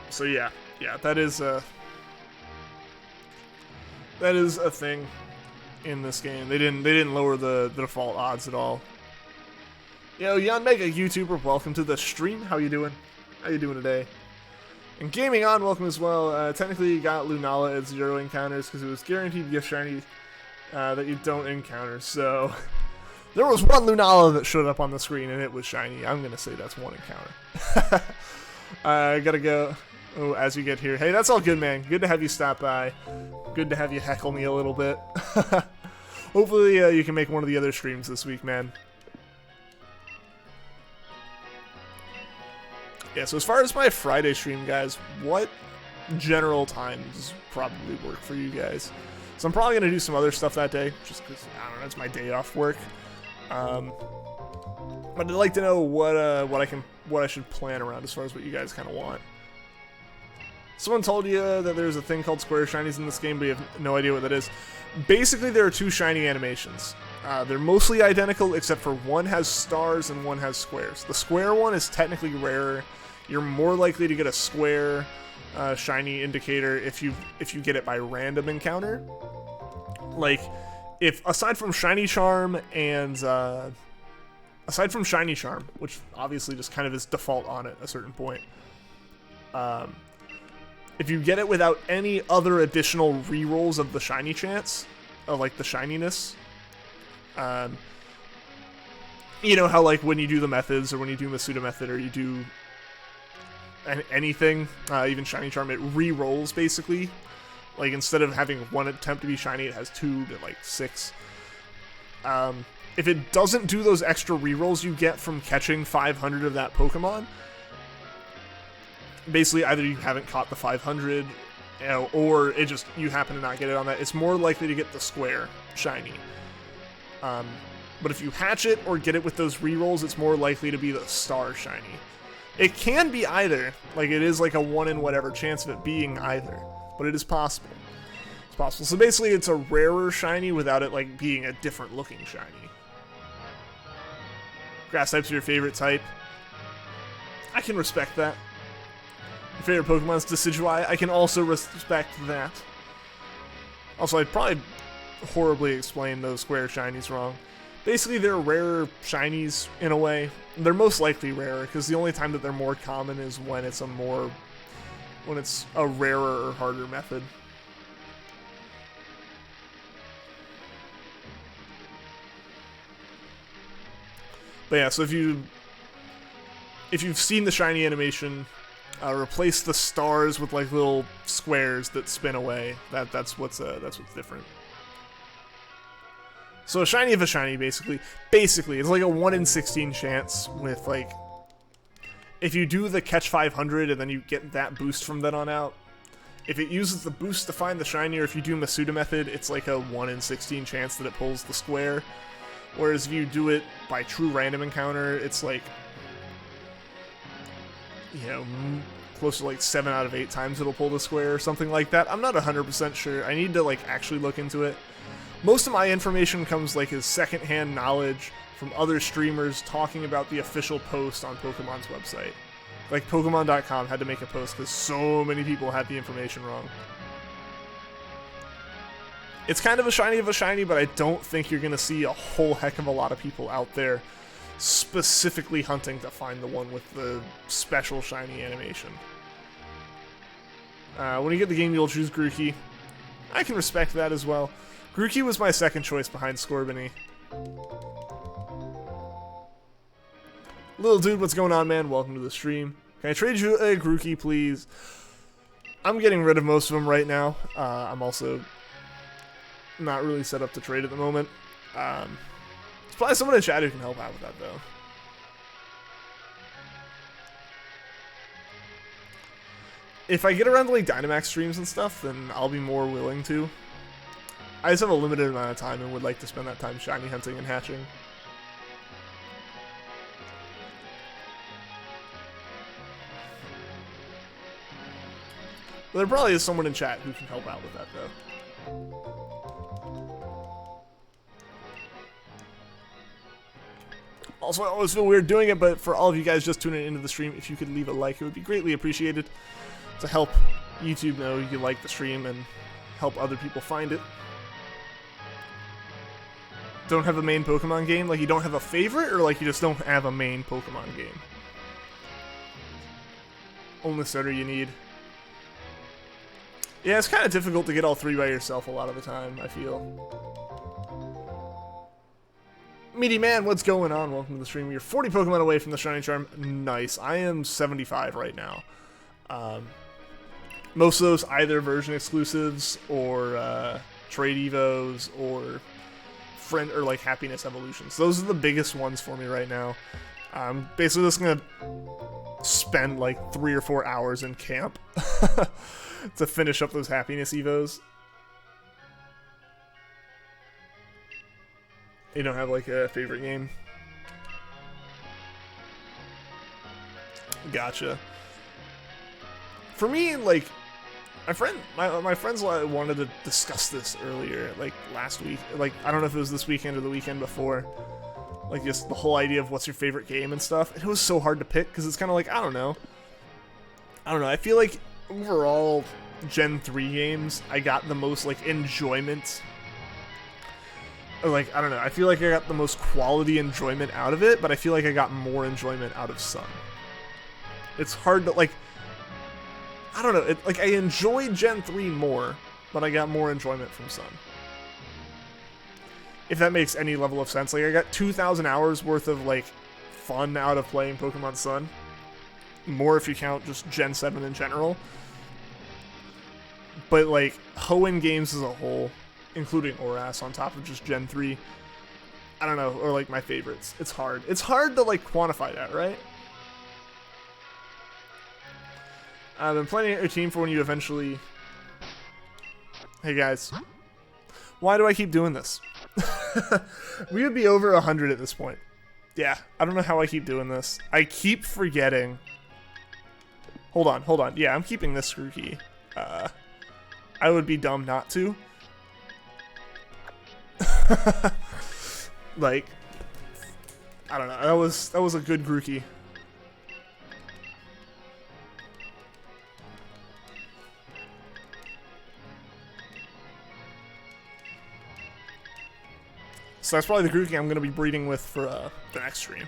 So yeah, that is a thing in this game. They didn't lower the default odds at all. Yo, Yanmega YouTuber, welcome to the stream. How you doing? How you doing today? And Gaming On, welcome as well. Technically, you got Lunala at 0 encounters because it was guaranteed gift shiny that you don't encounter. So there was one Lunala that showed up on the screen and it was shiny. I'm gonna say that's one encounter. I gotta go. Oh, as you get here. Hey, that's all good, man. Good to have you stop by. Good to have you heckle me a little bit. Hopefully, you can make one of the other streams this week, man. Yeah, so as far as my Friday stream, guys, what general times probably work for you guys? So I'm probably going to do some other stuff that day, just because, I don't know, it's my day off work. But I'd like to know what I should plan around as far as what you guys kind of want. Someone told you that there's a thing called Square Shinies in this game, but you have no idea what that is. Basically, there are two shiny animations. They're mostly identical, except for one has stars and one has squares. The square one is technically rarer. You're more likely to get a square shiny indicator if you get it by random encounter. Like, if aside from Shiny Charm, which obviously just kind of is default on at a certain point, if you get it without any other additional rerolls of the shiny chance, of like the shininess, you know how like when you do the methods or when you do Masuda method or you do anything, even Shiny Charm, it re-rolls basically. Like instead of having one attempt to be shiny, it has 2 to like 6. If it doesn't do those extra re-rolls you get from catching 500 of that Pokemon, basically either you haven't caught the 500, you know, or it just you happen to not get it on that, it's more likely to get the square shiny. But if you hatch it or get it with those re-rolls, it's more likely to be the star shiny. It can be either, like it is like a 1 in whatever chance of it being either, but it is possible. It's possible. So basically it's a rarer shiny without it like being a different looking shiny. Grass types are your favorite type. I can respect that. Your favorite Pokemon is Decidueye. I can also respect that. Also, I'd probably horribly explain those square shinies wrong. Basically, they're rarer shinies in a way. They're most likely rarer because the only time that they're more common is when it's a rarer or harder method. But yeah, so if you've seen the shiny animation, replace the stars with like little squares that spin away. That's what's different. So a shiny of a shiny, basically it's like a 1 in 16 chance with like, if you do the catch 500 and then you get that boost from then on out, if it uses the boost to find the shiny, or if you do Masuda method, it's like a 1 in 16 chance that it pulls the square. Whereas if you do it by true random encounter, it's like, you know, close to like 7 out of 8 times it'll pull the square or something like that. I'm not 100% sure. I need to like actually look into it. Most of my information comes like as secondhand knowledge from other streamers talking about the official post on Pokemon's website. Like Pokemon.com had to make a post because so many people had the information wrong. It's kind of a shiny, but I don't think you're going to see a whole heck of a lot of people out there specifically hunting to find the one with the special shiny animation. When you get the game, you'll choose Grookey. I can respect that as well. Grookey was my second choice behind Scorbunny. Little dude, what's going on, man? Welcome to the stream. Can I trade you a Grookey, please? I'm getting rid of most of them right now. I'm also not really set up to trade at the moment. There's probably someone in chat who can help out with that, though. If I get around to like Dynamax streams and stuff, then I'll be more willing to. I just have a limited amount of time and would like to spend that time shiny hunting and hatching. There probably is someone in chat who can help out with that, though. Also, I always feel weird doing it, but for all of you guys just tuning into the stream, if you could leave a like, it would be greatly appreciated to help YouTube know you like the stream and help other people find it. Don't have a main Pokemon game? Like you don't have a favorite, or like you just don't have a main Pokemon game? Only starter you need. Yeah, it's kind of difficult to get all 3 by yourself a lot of the time, I feel. Meaty Man, what's going on? Welcome to the stream. You're 40 Pokemon away from the Shiny Charm. Nice. I am 75 right now. Most of those either version exclusives or trade evos or friend or like happiness evolutions. Those are the biggest ones for me right now. I'm basically just gonna spend like 3 or 4 hours in camp to finish up those happiness evos. You don't have like a favorite game? Gotcha. For me, like my friends wanted to discuss this earlier, like last week. Like I don't know if it was this weekend or the weekend before. Like just the whole idea of what's your favorite game and stuff. It was so hard to pick because it's kind of like I don't know. I feel like overall Gen 3 games, I got the most like enjoyment. Or like I don't know. I feel like I got the most quality enjoyment out of it, but I feel like I got more enjoyment out of Sun. It's hard to like. I don't know. Like I enjoyed Gen 3 more, but I got more enjoyment from Sun. If that makes any level of sense. Like I got 2,000 hours worth of like fun out of playing Pokemon Sun. More if you count just Gen 7 in general. But like Hoenn games as a whole, including ORAS on top of just Gen 3, I don't know, or like my favorites. It's hard. It's hard to like quantify that, right? I've been planning a team for when you eventually... Hey guys. Why do I keep doing this? We would be over 100 at this point. Yeah, I don't know how I keep doing this. I keep forgetting. Hold on. Yeah, I'm keeping this Grookey. I would be dumb not to. Like, I don't know. That was a good Grookey. So that's probably the Grookey I'm going to be breeding with for the next stream.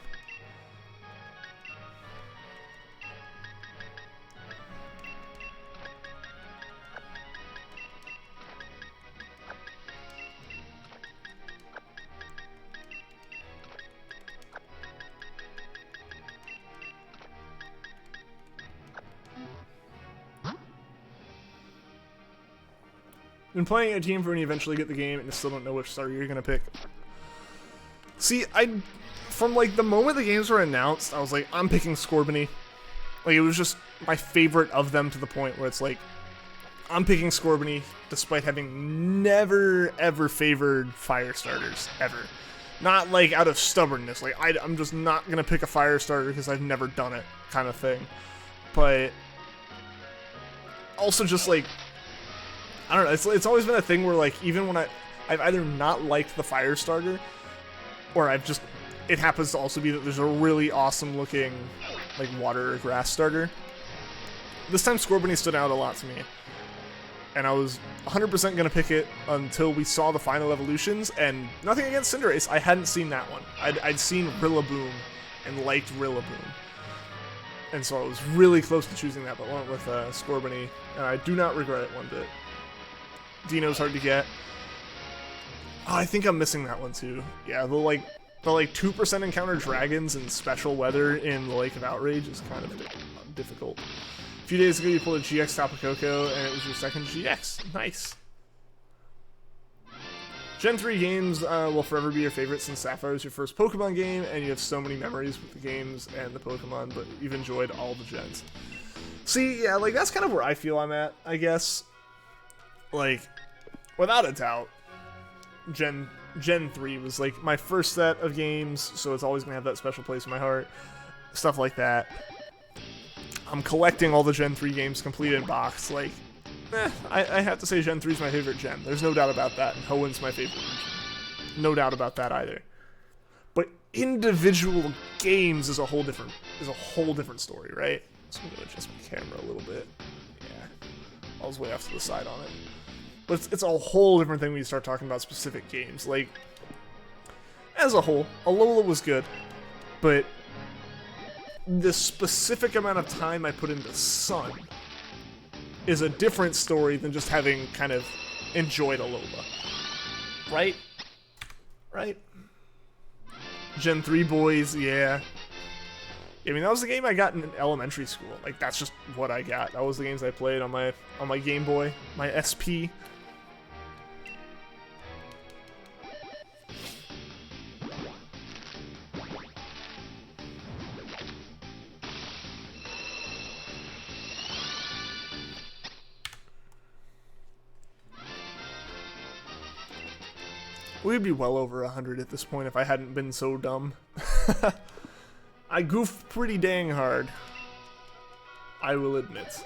Been playing a team for when you eventually get the game and you still don't know which starter you're going to pick. See, from like the moment the games were announced, I was like, I'm picking Scorbunny. Like, it was just my favorite of them to the point where it's like, I'm picking Scorbunny despite having never, ever favored fire starters, ever. Not like out of stubbornness, like I'm just not going to pick a fire starter because I've never done it kind of thing. But also just like, I don't know, it's always been a thing where like, even when I've either not liked the fire starter, or it happens to also be that there's a really awesome looking, like, water or grass starter. This time Scorbunny stood out a lot to me. And I was 100% going to pick it until we saw the final evolutions, and nothing against Cinderace, I hadn't seen that one. I'd seen Rillaboom and liked Rillaboom. And so I was really close to choosing that, but went with Scorbunny, and I do not regret it one bit. Dino's hard to get. Oh, I think I'm missing that one too. Yeah, the 2% encounter dragons and special weather in the Lake of Outrage is kind of difficult. A few days ago you pulled a GX Tapu Koko and it was your second GX. Nice. Gen 3 games will forever be your favorite since Sapphire was your first Pokemon game and you have so many memories with the games and the Pokemon, but you've enjoyed all the gens. See, yeah, like that's kind of where I feel I'm at, I guess. Like, without a doubt, Gen 3 was like my first set of games, so it's always gonna have that special place in my heart. Stuff like that. I'm collecting all the Gen 3 games completed in box. Like, I have to say Gen 3 is my favorite gen. There's no doubt about that, and Hoenn's my favorite region. No doubt about that either. But individual games is a whole different story, right? So I'm gonna adjust my camera a little bit. Yeah, I was way off to the side on it. But it's a whole different thing when you start talking about specific games. Like, as a whole, Alola was good, but the specific amount of time I put into Sun is a different story than just having kind of enjoyed Alola. Right? Right? Gen 3 boys, yeah. I mean, that was the game I got in elementary school. Like, that's just what I got. That was the games I played on my Game Boy, my SP. We'd be well over 100 at this point if I hadn't been so dumb. I goofed pretty dang hard, I will admit.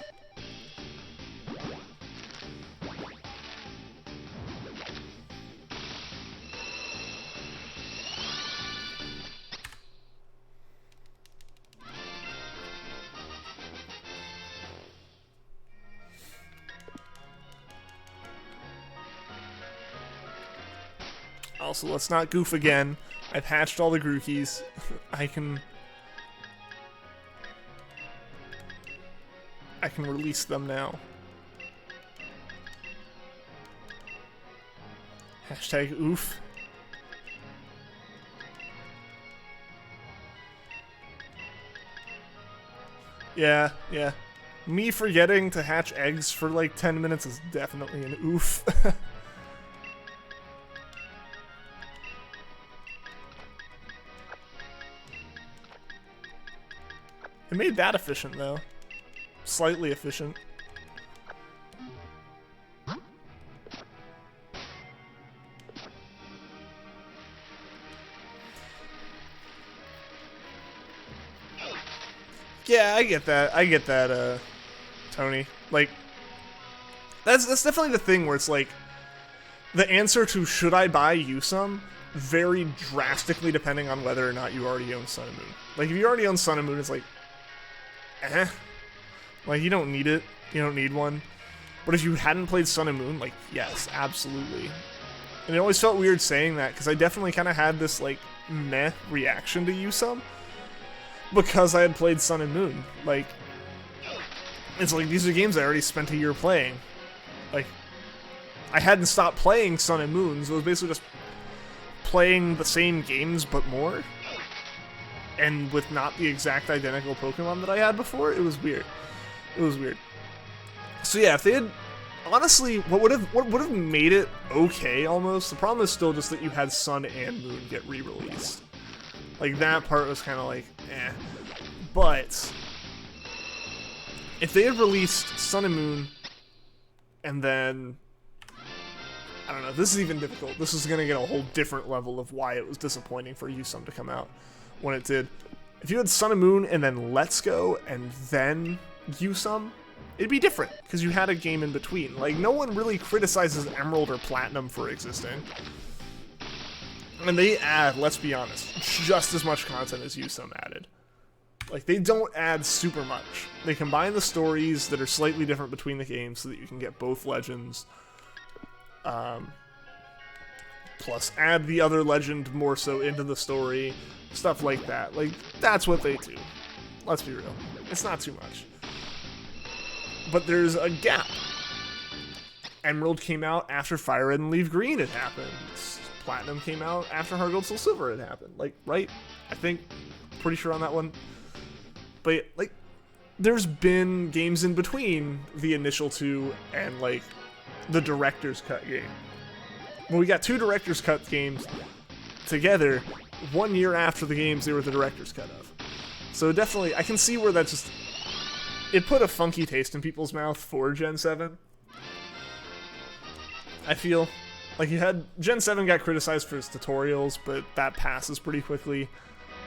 Also, let's not goof again. I've hatched all the Grookeys. I can release them now. Hashtag oof. Yeah. Me forgetting to hatch eggs for like 10 minutes is definitely an oof. It made that efficient, though. Slightly efficient. Yeah, I get that, Tony. Like, that's definitely the thing where it's like, the answer to should I buy Usum varied drastically depending on whether or not you already own Sun and Moon. Like, if you already own Sun and Moon, it's like, like, you don't need it. You don't need one. But if you hadn't played Sun and Moon, like, yes, absolutely. And it always felt weird saying that, because I definitely kind of had this, like, meh reaction to Usum, because I had played Sun and Moon. Like, it's like, these are games I already spent a year playing. Like, I hadn't stopped playing Sun and Moon, so it was basically just playing the same games, but more. And with not the exact identical Pokemon that I had before, it was weird. It was weird. So yeah, if they had, honestly, what would have made it okay almost? The problem is still just that you had Sun and Moon get re-released. Like, that part was kind of like, eh. But if they had released Sun and Moon, and then, I don't know, this is even difficult. This is gonna get a whole different level of why it was disappointing for Usum to come out when it did. If you had Sun and Moon and then Let's Go and then Usum, it'd be different, because you had a game in between. Like, no one really criticizes Emerald or Platinum for existing. And they add, let's be honest, just as much content as Usum added. Like, they don't add super much. They combine the stories that are slightly different between the games so that you can get both legends. Plus add the other legend more so into the story. Stuff like that. Like, that's what they do. Let's be real. It's not too much. But there's a gap. Emerald came out after Fire Red and Leaf Green had happened. Platinum came out after Heart Gold Soul Silver had happened. Like, right? I think. Pretty sure on that one. But, like, there's been games in between the initial two and, like, the Director's Cut game. Well, we got two Director's Cut games together 1 year after the games they were the Director's Cut of. So definitely, I can see where that just, it put a funky taste in people's mouth for Gen 7. I feel like you had, Gen 7 got criticized for its tutorials, but that passes pretty quickly.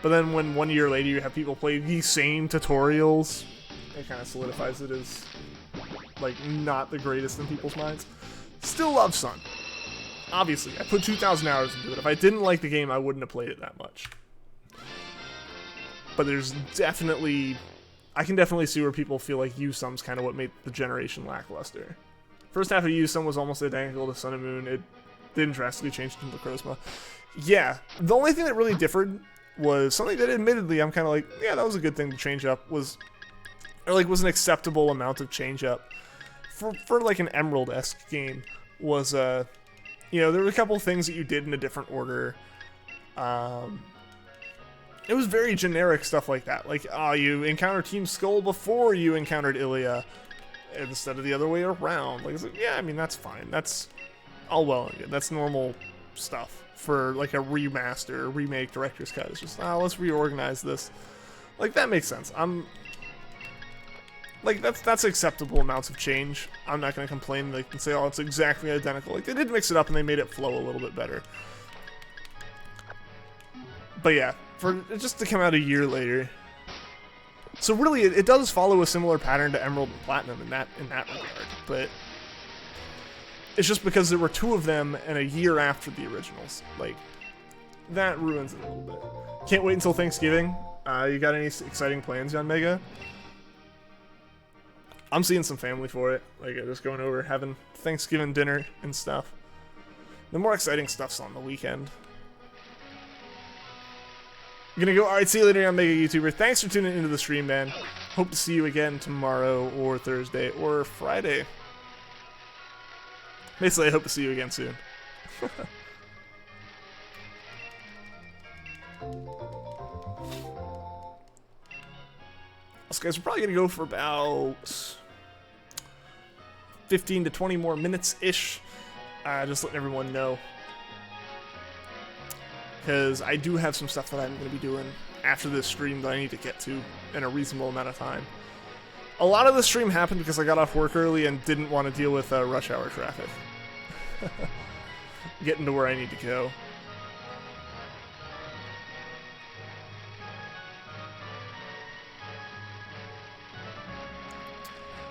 But then when 1 year later you have people play the same tutorials, it kind of solidifies it as, like, not the greatest in people's minds. Still love Sun. Obviously, I put 2,000 hours into it. If I didn't like the game, I wouldn't have played it that much. But there's definitely, I can definitely see where people feel like Usum's kind of what made the generation lackluster. First half of Usum was almost identical to Sun and Moon. It didn't drastically change into Necrozma. Yeah, the only thing that really differed was something that admittedly I'm kind of like, yeah, that was a good thing to change up, was an acceptable amount of change up for like an Emerald-esque game. Was you know, there were a couple things that you did in a different order. It was very generic stuff like that, like you encountered Team Skull before you encountered Ilia instead of the other way around. Like, yeah, I mean, that's fine, that's all well and good, that's normal stuff for like a remaster, remake, director's cut. It's just, let's reorganize this. Like, that makes sense. Like, that's acceptable amounts of change. I'm not going to complain. They can say, oh, it's exactly identical. Like, they did mix it up and they made it flow a little bit better. But yeah, for it just to come out a year later. So really, it does follow a similar pattern to Emerald and Platinum in that regard. But it's just because there were two of them and a year after the originals. Like, that ruins it a little bit. Can't wait until Thanksgiving. You got any exciting plans, Yanmega? I'm seeing some family for it, like just going over, having Thanksgiving dinner and stuff. The more exciting stuff's on the weekend. I'm gonna go, alright, see you later, Yanmega YouTuber. Thanks for tuning into the stream, man. Hope to see you again tomorrow, or Thursday, or Friday. Basically, I hope to see you again soon. So guys, we're probably gonna go for about 15 to 20 more minutes-ish. Just letting everyone know. Because I do have some stuff that I'm going to be doing after this stream that I need to get to in a reasonable amount of time. A lot of the stream happened because I got off work early and didn't want to deal with rush hour traffic. Getting to where I need to go.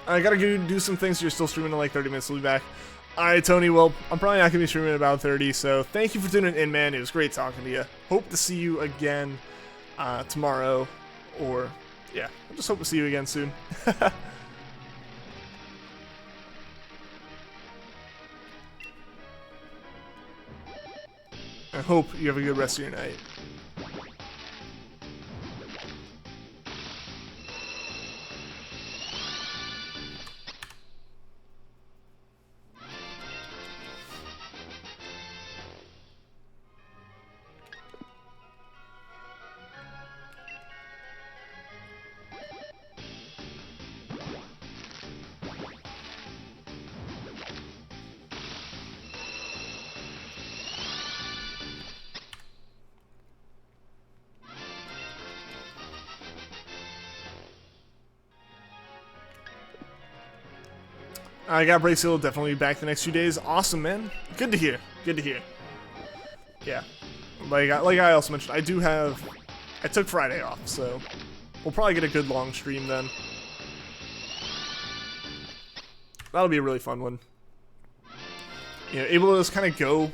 I gotta go do some things. You're still streaming in like 30 minutes. We'll be back. Alright, Tony. Well, I'm probably not gonna be streaming in about 30, so thank you for tuning in, man. It was great talking to you. Hope to see you again tomorrow, or yeah, I just hope to see you again soon. I hope you have a good rest of your night. I got Bracelet, will definitely be back the next few days. Awesome, man. Good to hear. Good to hear. Yeah. Like I also mentioned, I took Friday off, so we'll probably get a good long stream then. That'll be a really fun one. You know, able to just kind of go.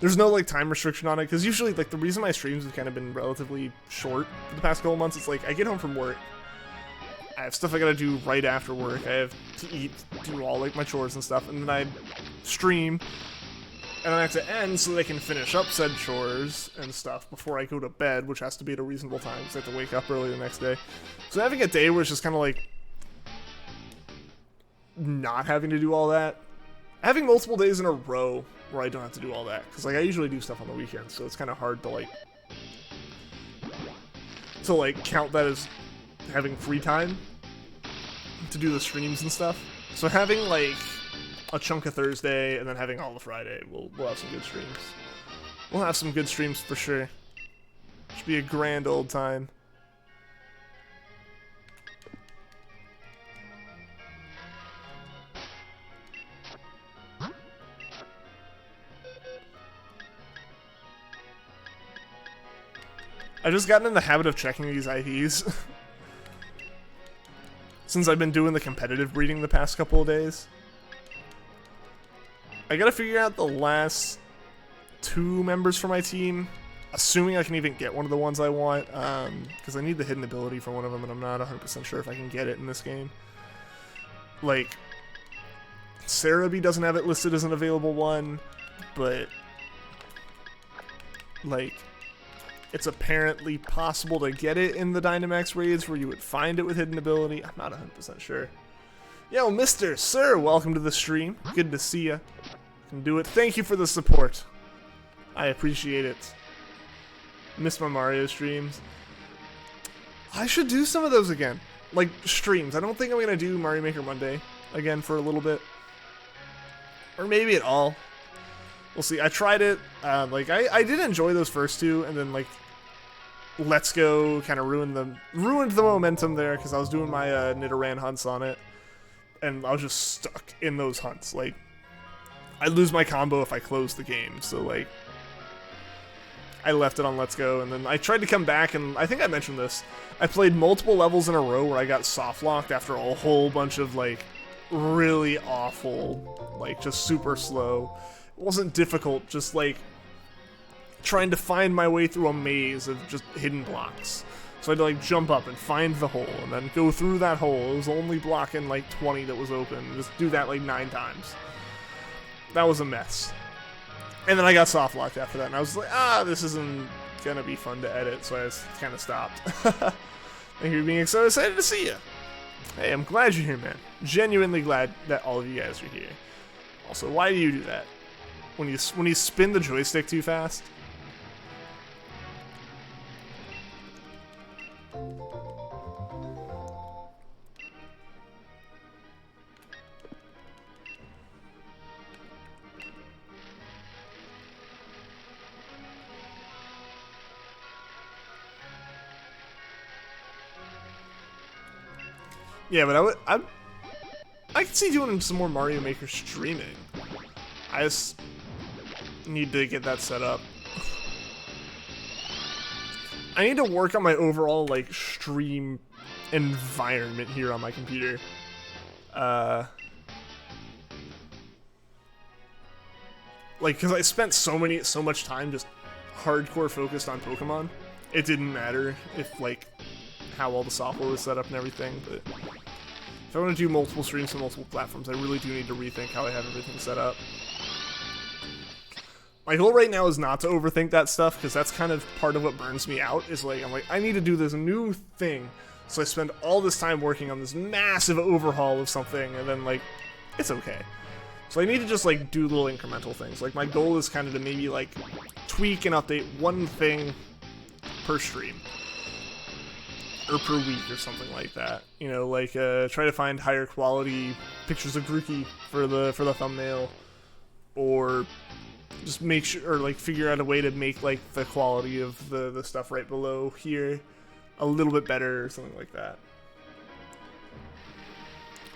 There's no like time restriction on it, because usually like the reason my streams have kind of been relatively short for the past couple months, it's like I get home from work, I have stuff I gotta do right after work, I have to eat, do all like my chores and stuff, and then I stream, and then I have to end so they can finish up said chores and stuff before I go to bed, which has to be at a reasonable time because I have to wake up early the next day. So having a day where it's just kind of like not having to do all that, having multiple days in a row where I don't have to do all that, because like I usually do stuff on the weekends, so it's kind of hard to like count that as having free time to do the streams and stuff. So having like a chunk of Thursday and then having all the Friday, we'll have some good streams. We'll have some good streams for sure. Should be a grand old time. I've just gotten in the habit of checking these IVs. Since I've been doing the competitive breeding the past couple of days. I gotta figure out the last 2 members for my team. Assuming I can even get one of the ones I want. Because I need the hidden ability for one of them and I'm not 100% sure if I can get it in this game. Like, Cerebi doesn't have it listed as an available one. But, like, it's apparently possible to get it in the Dynamax raids where you would find it with hidden ability. I'm not 100% sure. Yo, Mr. Sir, welcome to the stream. Good to see ya. Can do it. Thank you for the support. I appreciate it. Miss my Mario streams. I should do some of those again. Like, streams. I don't think I'm going to do Mario Maker Monday again for a little bit. Or maybe at all. We'll see. I tried it. Like, I did enjoy those first two, and then, like, Let's Go kind of ruined the momentum there, because I was doing my Nidoran hunts on it, and I was just stuck in those hunts. Like, I'd lose my combo if I closed the game, so, like, I left it on Let's Go, and then I tried to come back, and I think I mentioned this. I played multiple levels in a row where I got soft-locked after a whole bunch of, like, really awful, like, just super slow. It wasn't difficult, just, like, trying to find my way through a maze of just hidden blocks. So I had to, like, jump up and find the hole, and then go through that hole. It was only blocking, like, 20 that was open. Just do that, like, 9 times. That was a mess. And then I got soft locked after that, and I was like, this isn't gonna be fun to edit, so I just kind of stopped. Thank you for being so excited to see you. Hey, I'm glad you're here, man. Genuinely glad that all of you guys are here. Also, why do you do that? When you spin the joystick too fast? Yeah, but I could see doing some more Mario Maker streaming. I just need to get that set up. I need to work on my overall, like, stream environment here on my computer. Like, because I spent so much time just hardcore focused on Pokemon. It didn't matter if, like, how all the software was set up and everything, but if I want to do multiple streams on multiple platforms, I really do need to rethink how I have everything set up. My goal right now is not to overthink that stuff, because that's kind of part of what burns me out, is like, I'm like, I need to do this new thing, so I spend all this time working on this massive overhaul of something, and then, like, it's okay. So I need to just, like, do little incremental things. Like, my goal is kind of to maybe, like, tweak and update one thing per stream. Or per week or something like that. You know, like, try to find higher quality pictures of Grookey for the thumbnail. Or just make sure, or, like, figure out a way to make, like, the quality of the stuff right below here a little bit better or something like that.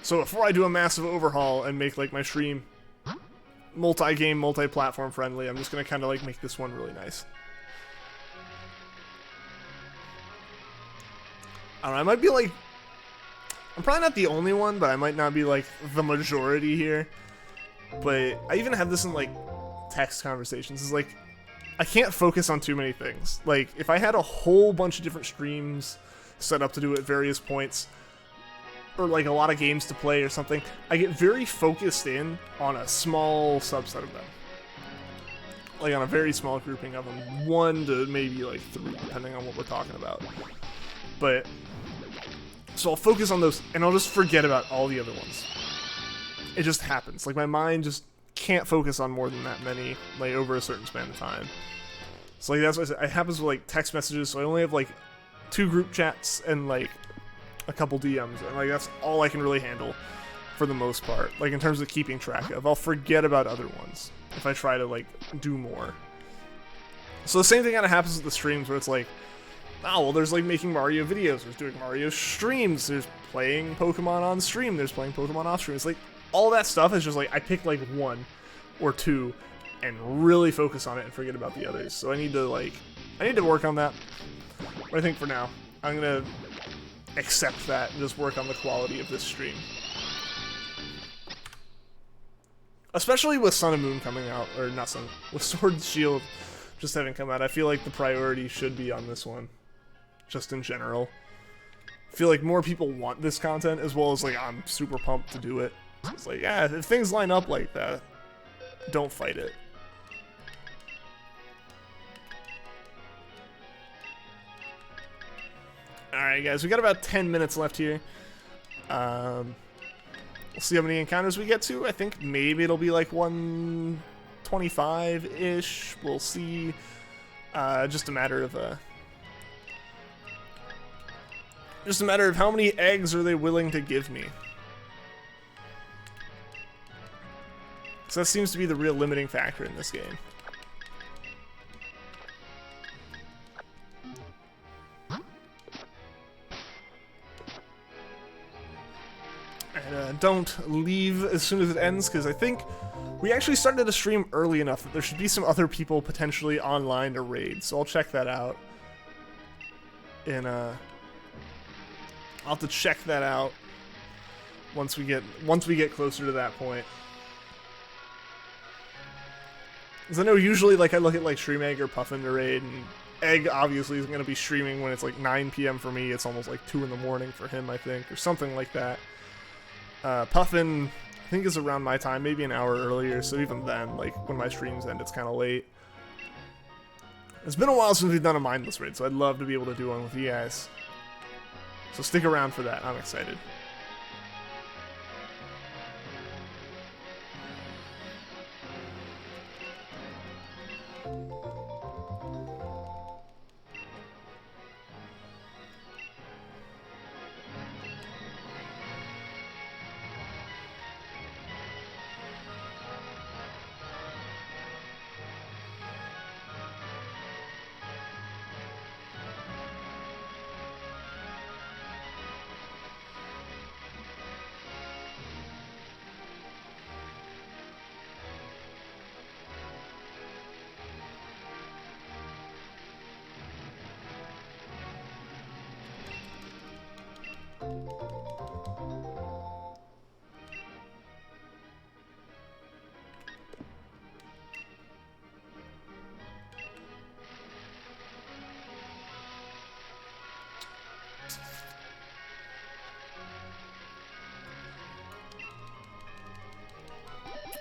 So before I do a massive overhaul and make, like, my stream multi-game, multi-platform friendly, I'm just gonna kind of, like, make this one really nice. I don't know, I might be, like, I'm probably not the only one, but I might not be, like, the majority here. But I even have this in, like, text conversations. It's like, I can't focus on too many things. Like, if I had a whole bunch of different streams set up to do at various points, or, like, a lot of games to play or something, I get very focused in on a small subset of them. Like, on a very small grouping of them. 1 to maybe, like, 3, depending on what we're talking about. But, so I'll focus on those, and I'll just forget about all the other ones. It just happens. Like, my mind just can't focus on more than that many, like, over a certain span of time. So, like, that's what I said. It happens with, like, text messages, so I only have, like, 2 group chats and, like, a couple DMs. And, like, that's all I can really handle for the most part. Like, in terms of keeping track of. I'll forget about other ones if I try to, like, do more. So the same thing kind of happens with the streams, where it's like, oh, well, there's, like, making Mario videos, there's doing Mario streams, there's playing Pokemon on stream, there's playing Pokemon off stream. It's like, all that stuff is just, like, I pick, like, 1 or 2 and really focus on it and forget about the others. So I need to, like, work on that. But I think for now, I'm gonna accept that and just work on the quality of this stream. Especially with Sun and Moon coming out, or not Sun, with Sword and Shield just having come out, I feel like the priority should be on this one. Just in general. I feel like more people want this content, as well as, like, I'm super pumped to do it. It's like, yeah, if things line up like that, don't fight it. Alright guys, we got about 10 minutes left here. We'll see how many encounters we get to. I think maybe it'll be like 125-ish. We'll see. Just a matter of how many eggs are they willing to give me. So that seems to be the real limiting factor in this game. And don't leave as soon as it ends, because I think we actually started a stream early enough that there should be some other people potentially online to raid. So I'll check that out. And I'll have to check that out once we get closer to that point. Because I know usually, like, I look at like Stream Egg or Puffin to raid, and Egg obviously is going to be streaming when it's like 9 p.m. for me. It's almost like 2 in the morning for him, I think, or something like that. Puffin, I think, is around my time, maybe an hour earlier, so even then, like, when my streams end, it's kind of late. It's been a while since we've done a mindless raid, so I'd love to be able to do one with you guys. So stick around for that, I'm excited.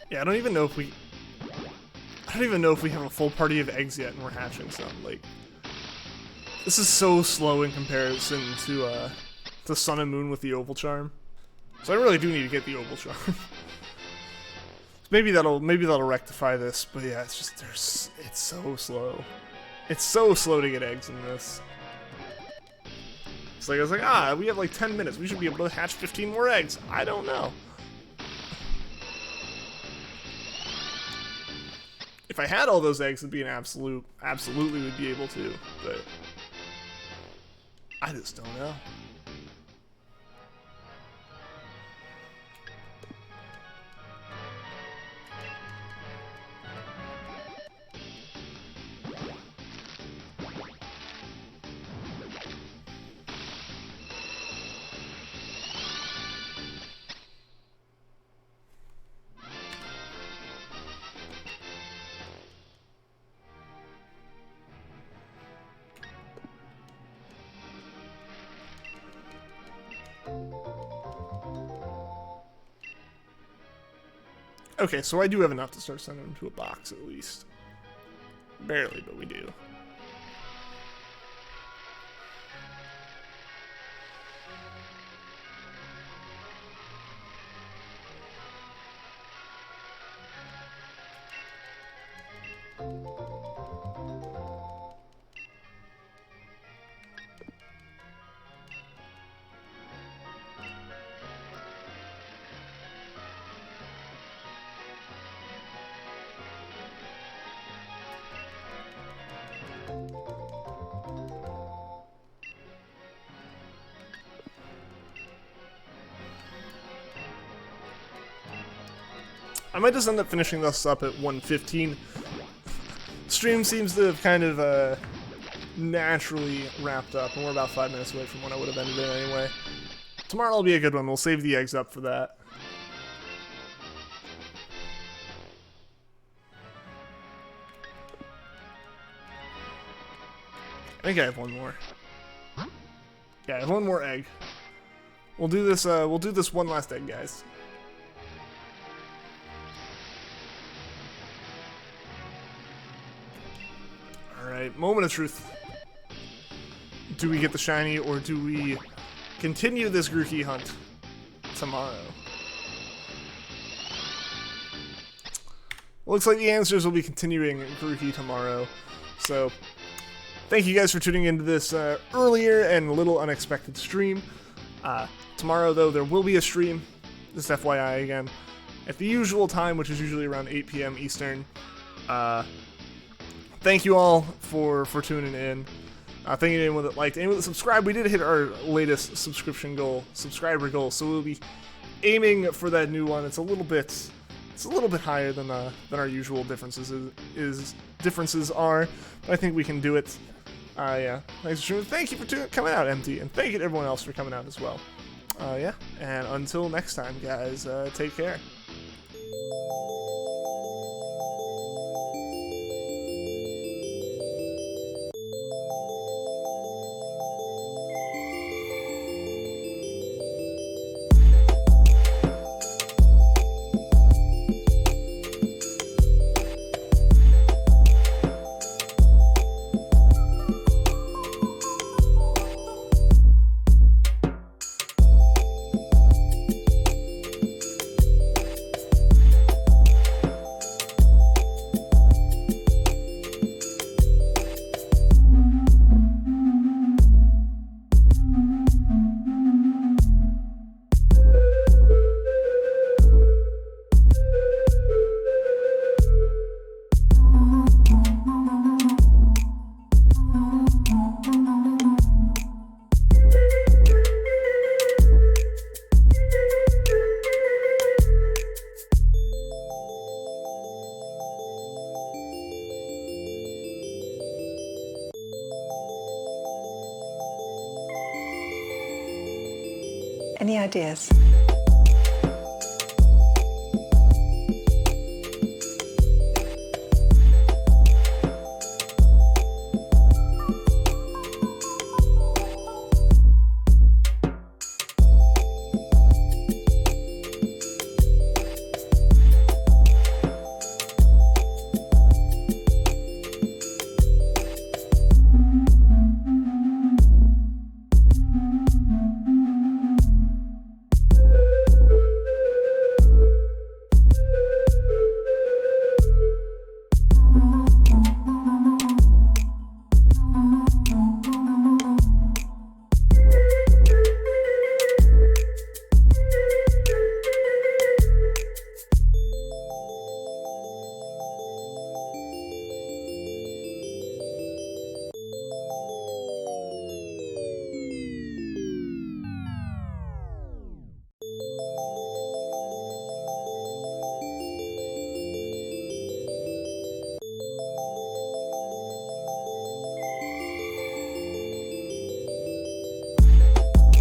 Yeah, I don't even know if we have a full party of eggs yet, and we're hatching some. Like, this is so slow in comparison to the Sun and Moon with the Oval Charm. So I really do need to get the Oval Charm. maybe that'll rectify this. But yeah, it's just it's so slow. It's so slow to get eggs in this. It's like I was like, we have like 10 minutes. We should be able to hatch 15 more eggs. I don't know. If I had all those eggs, it'd be an absolutely would be able to, but I just don't know. Okay, so I do have enough to start sending them to a box, at least. Barely, but we do. I might just end up finishing this up at 1:15. Stream seems to have kind of naturally wrapped up, and we're about 5 minutes away from when I would have ended it anyway. Tomorrow will be a good one. We'll save the eggs up for that. I think I have one more. Yeah, I have one more egg. We'll do this. We'll do this one last egg, guys. All right, moment of truth. do we get the shiny, or do we continue this Grookey hunt tomorrow? Looks like the answers will be continuing Grookey tomorrow. So, thank you guys for tuning into this earlier and a little unexpected stream. Tomorrow, though, there will be a stream, just FYI again, at the usual time, which is usually around 8 p.m. Eastern. Thank you all for tuning in. Thank you to anyone that liked, anyone that subscribed. We did hit our latest subscriber goal, so we'll be aiming for that new one. It's a little bit higher than our usual differences are, but I think we can do it. Yeah. Thanks for streaming. Thank you for coming out, MT, and thank you to everyone else for coming out as well. Yeah. And until next time, guys, take care. Any ideas?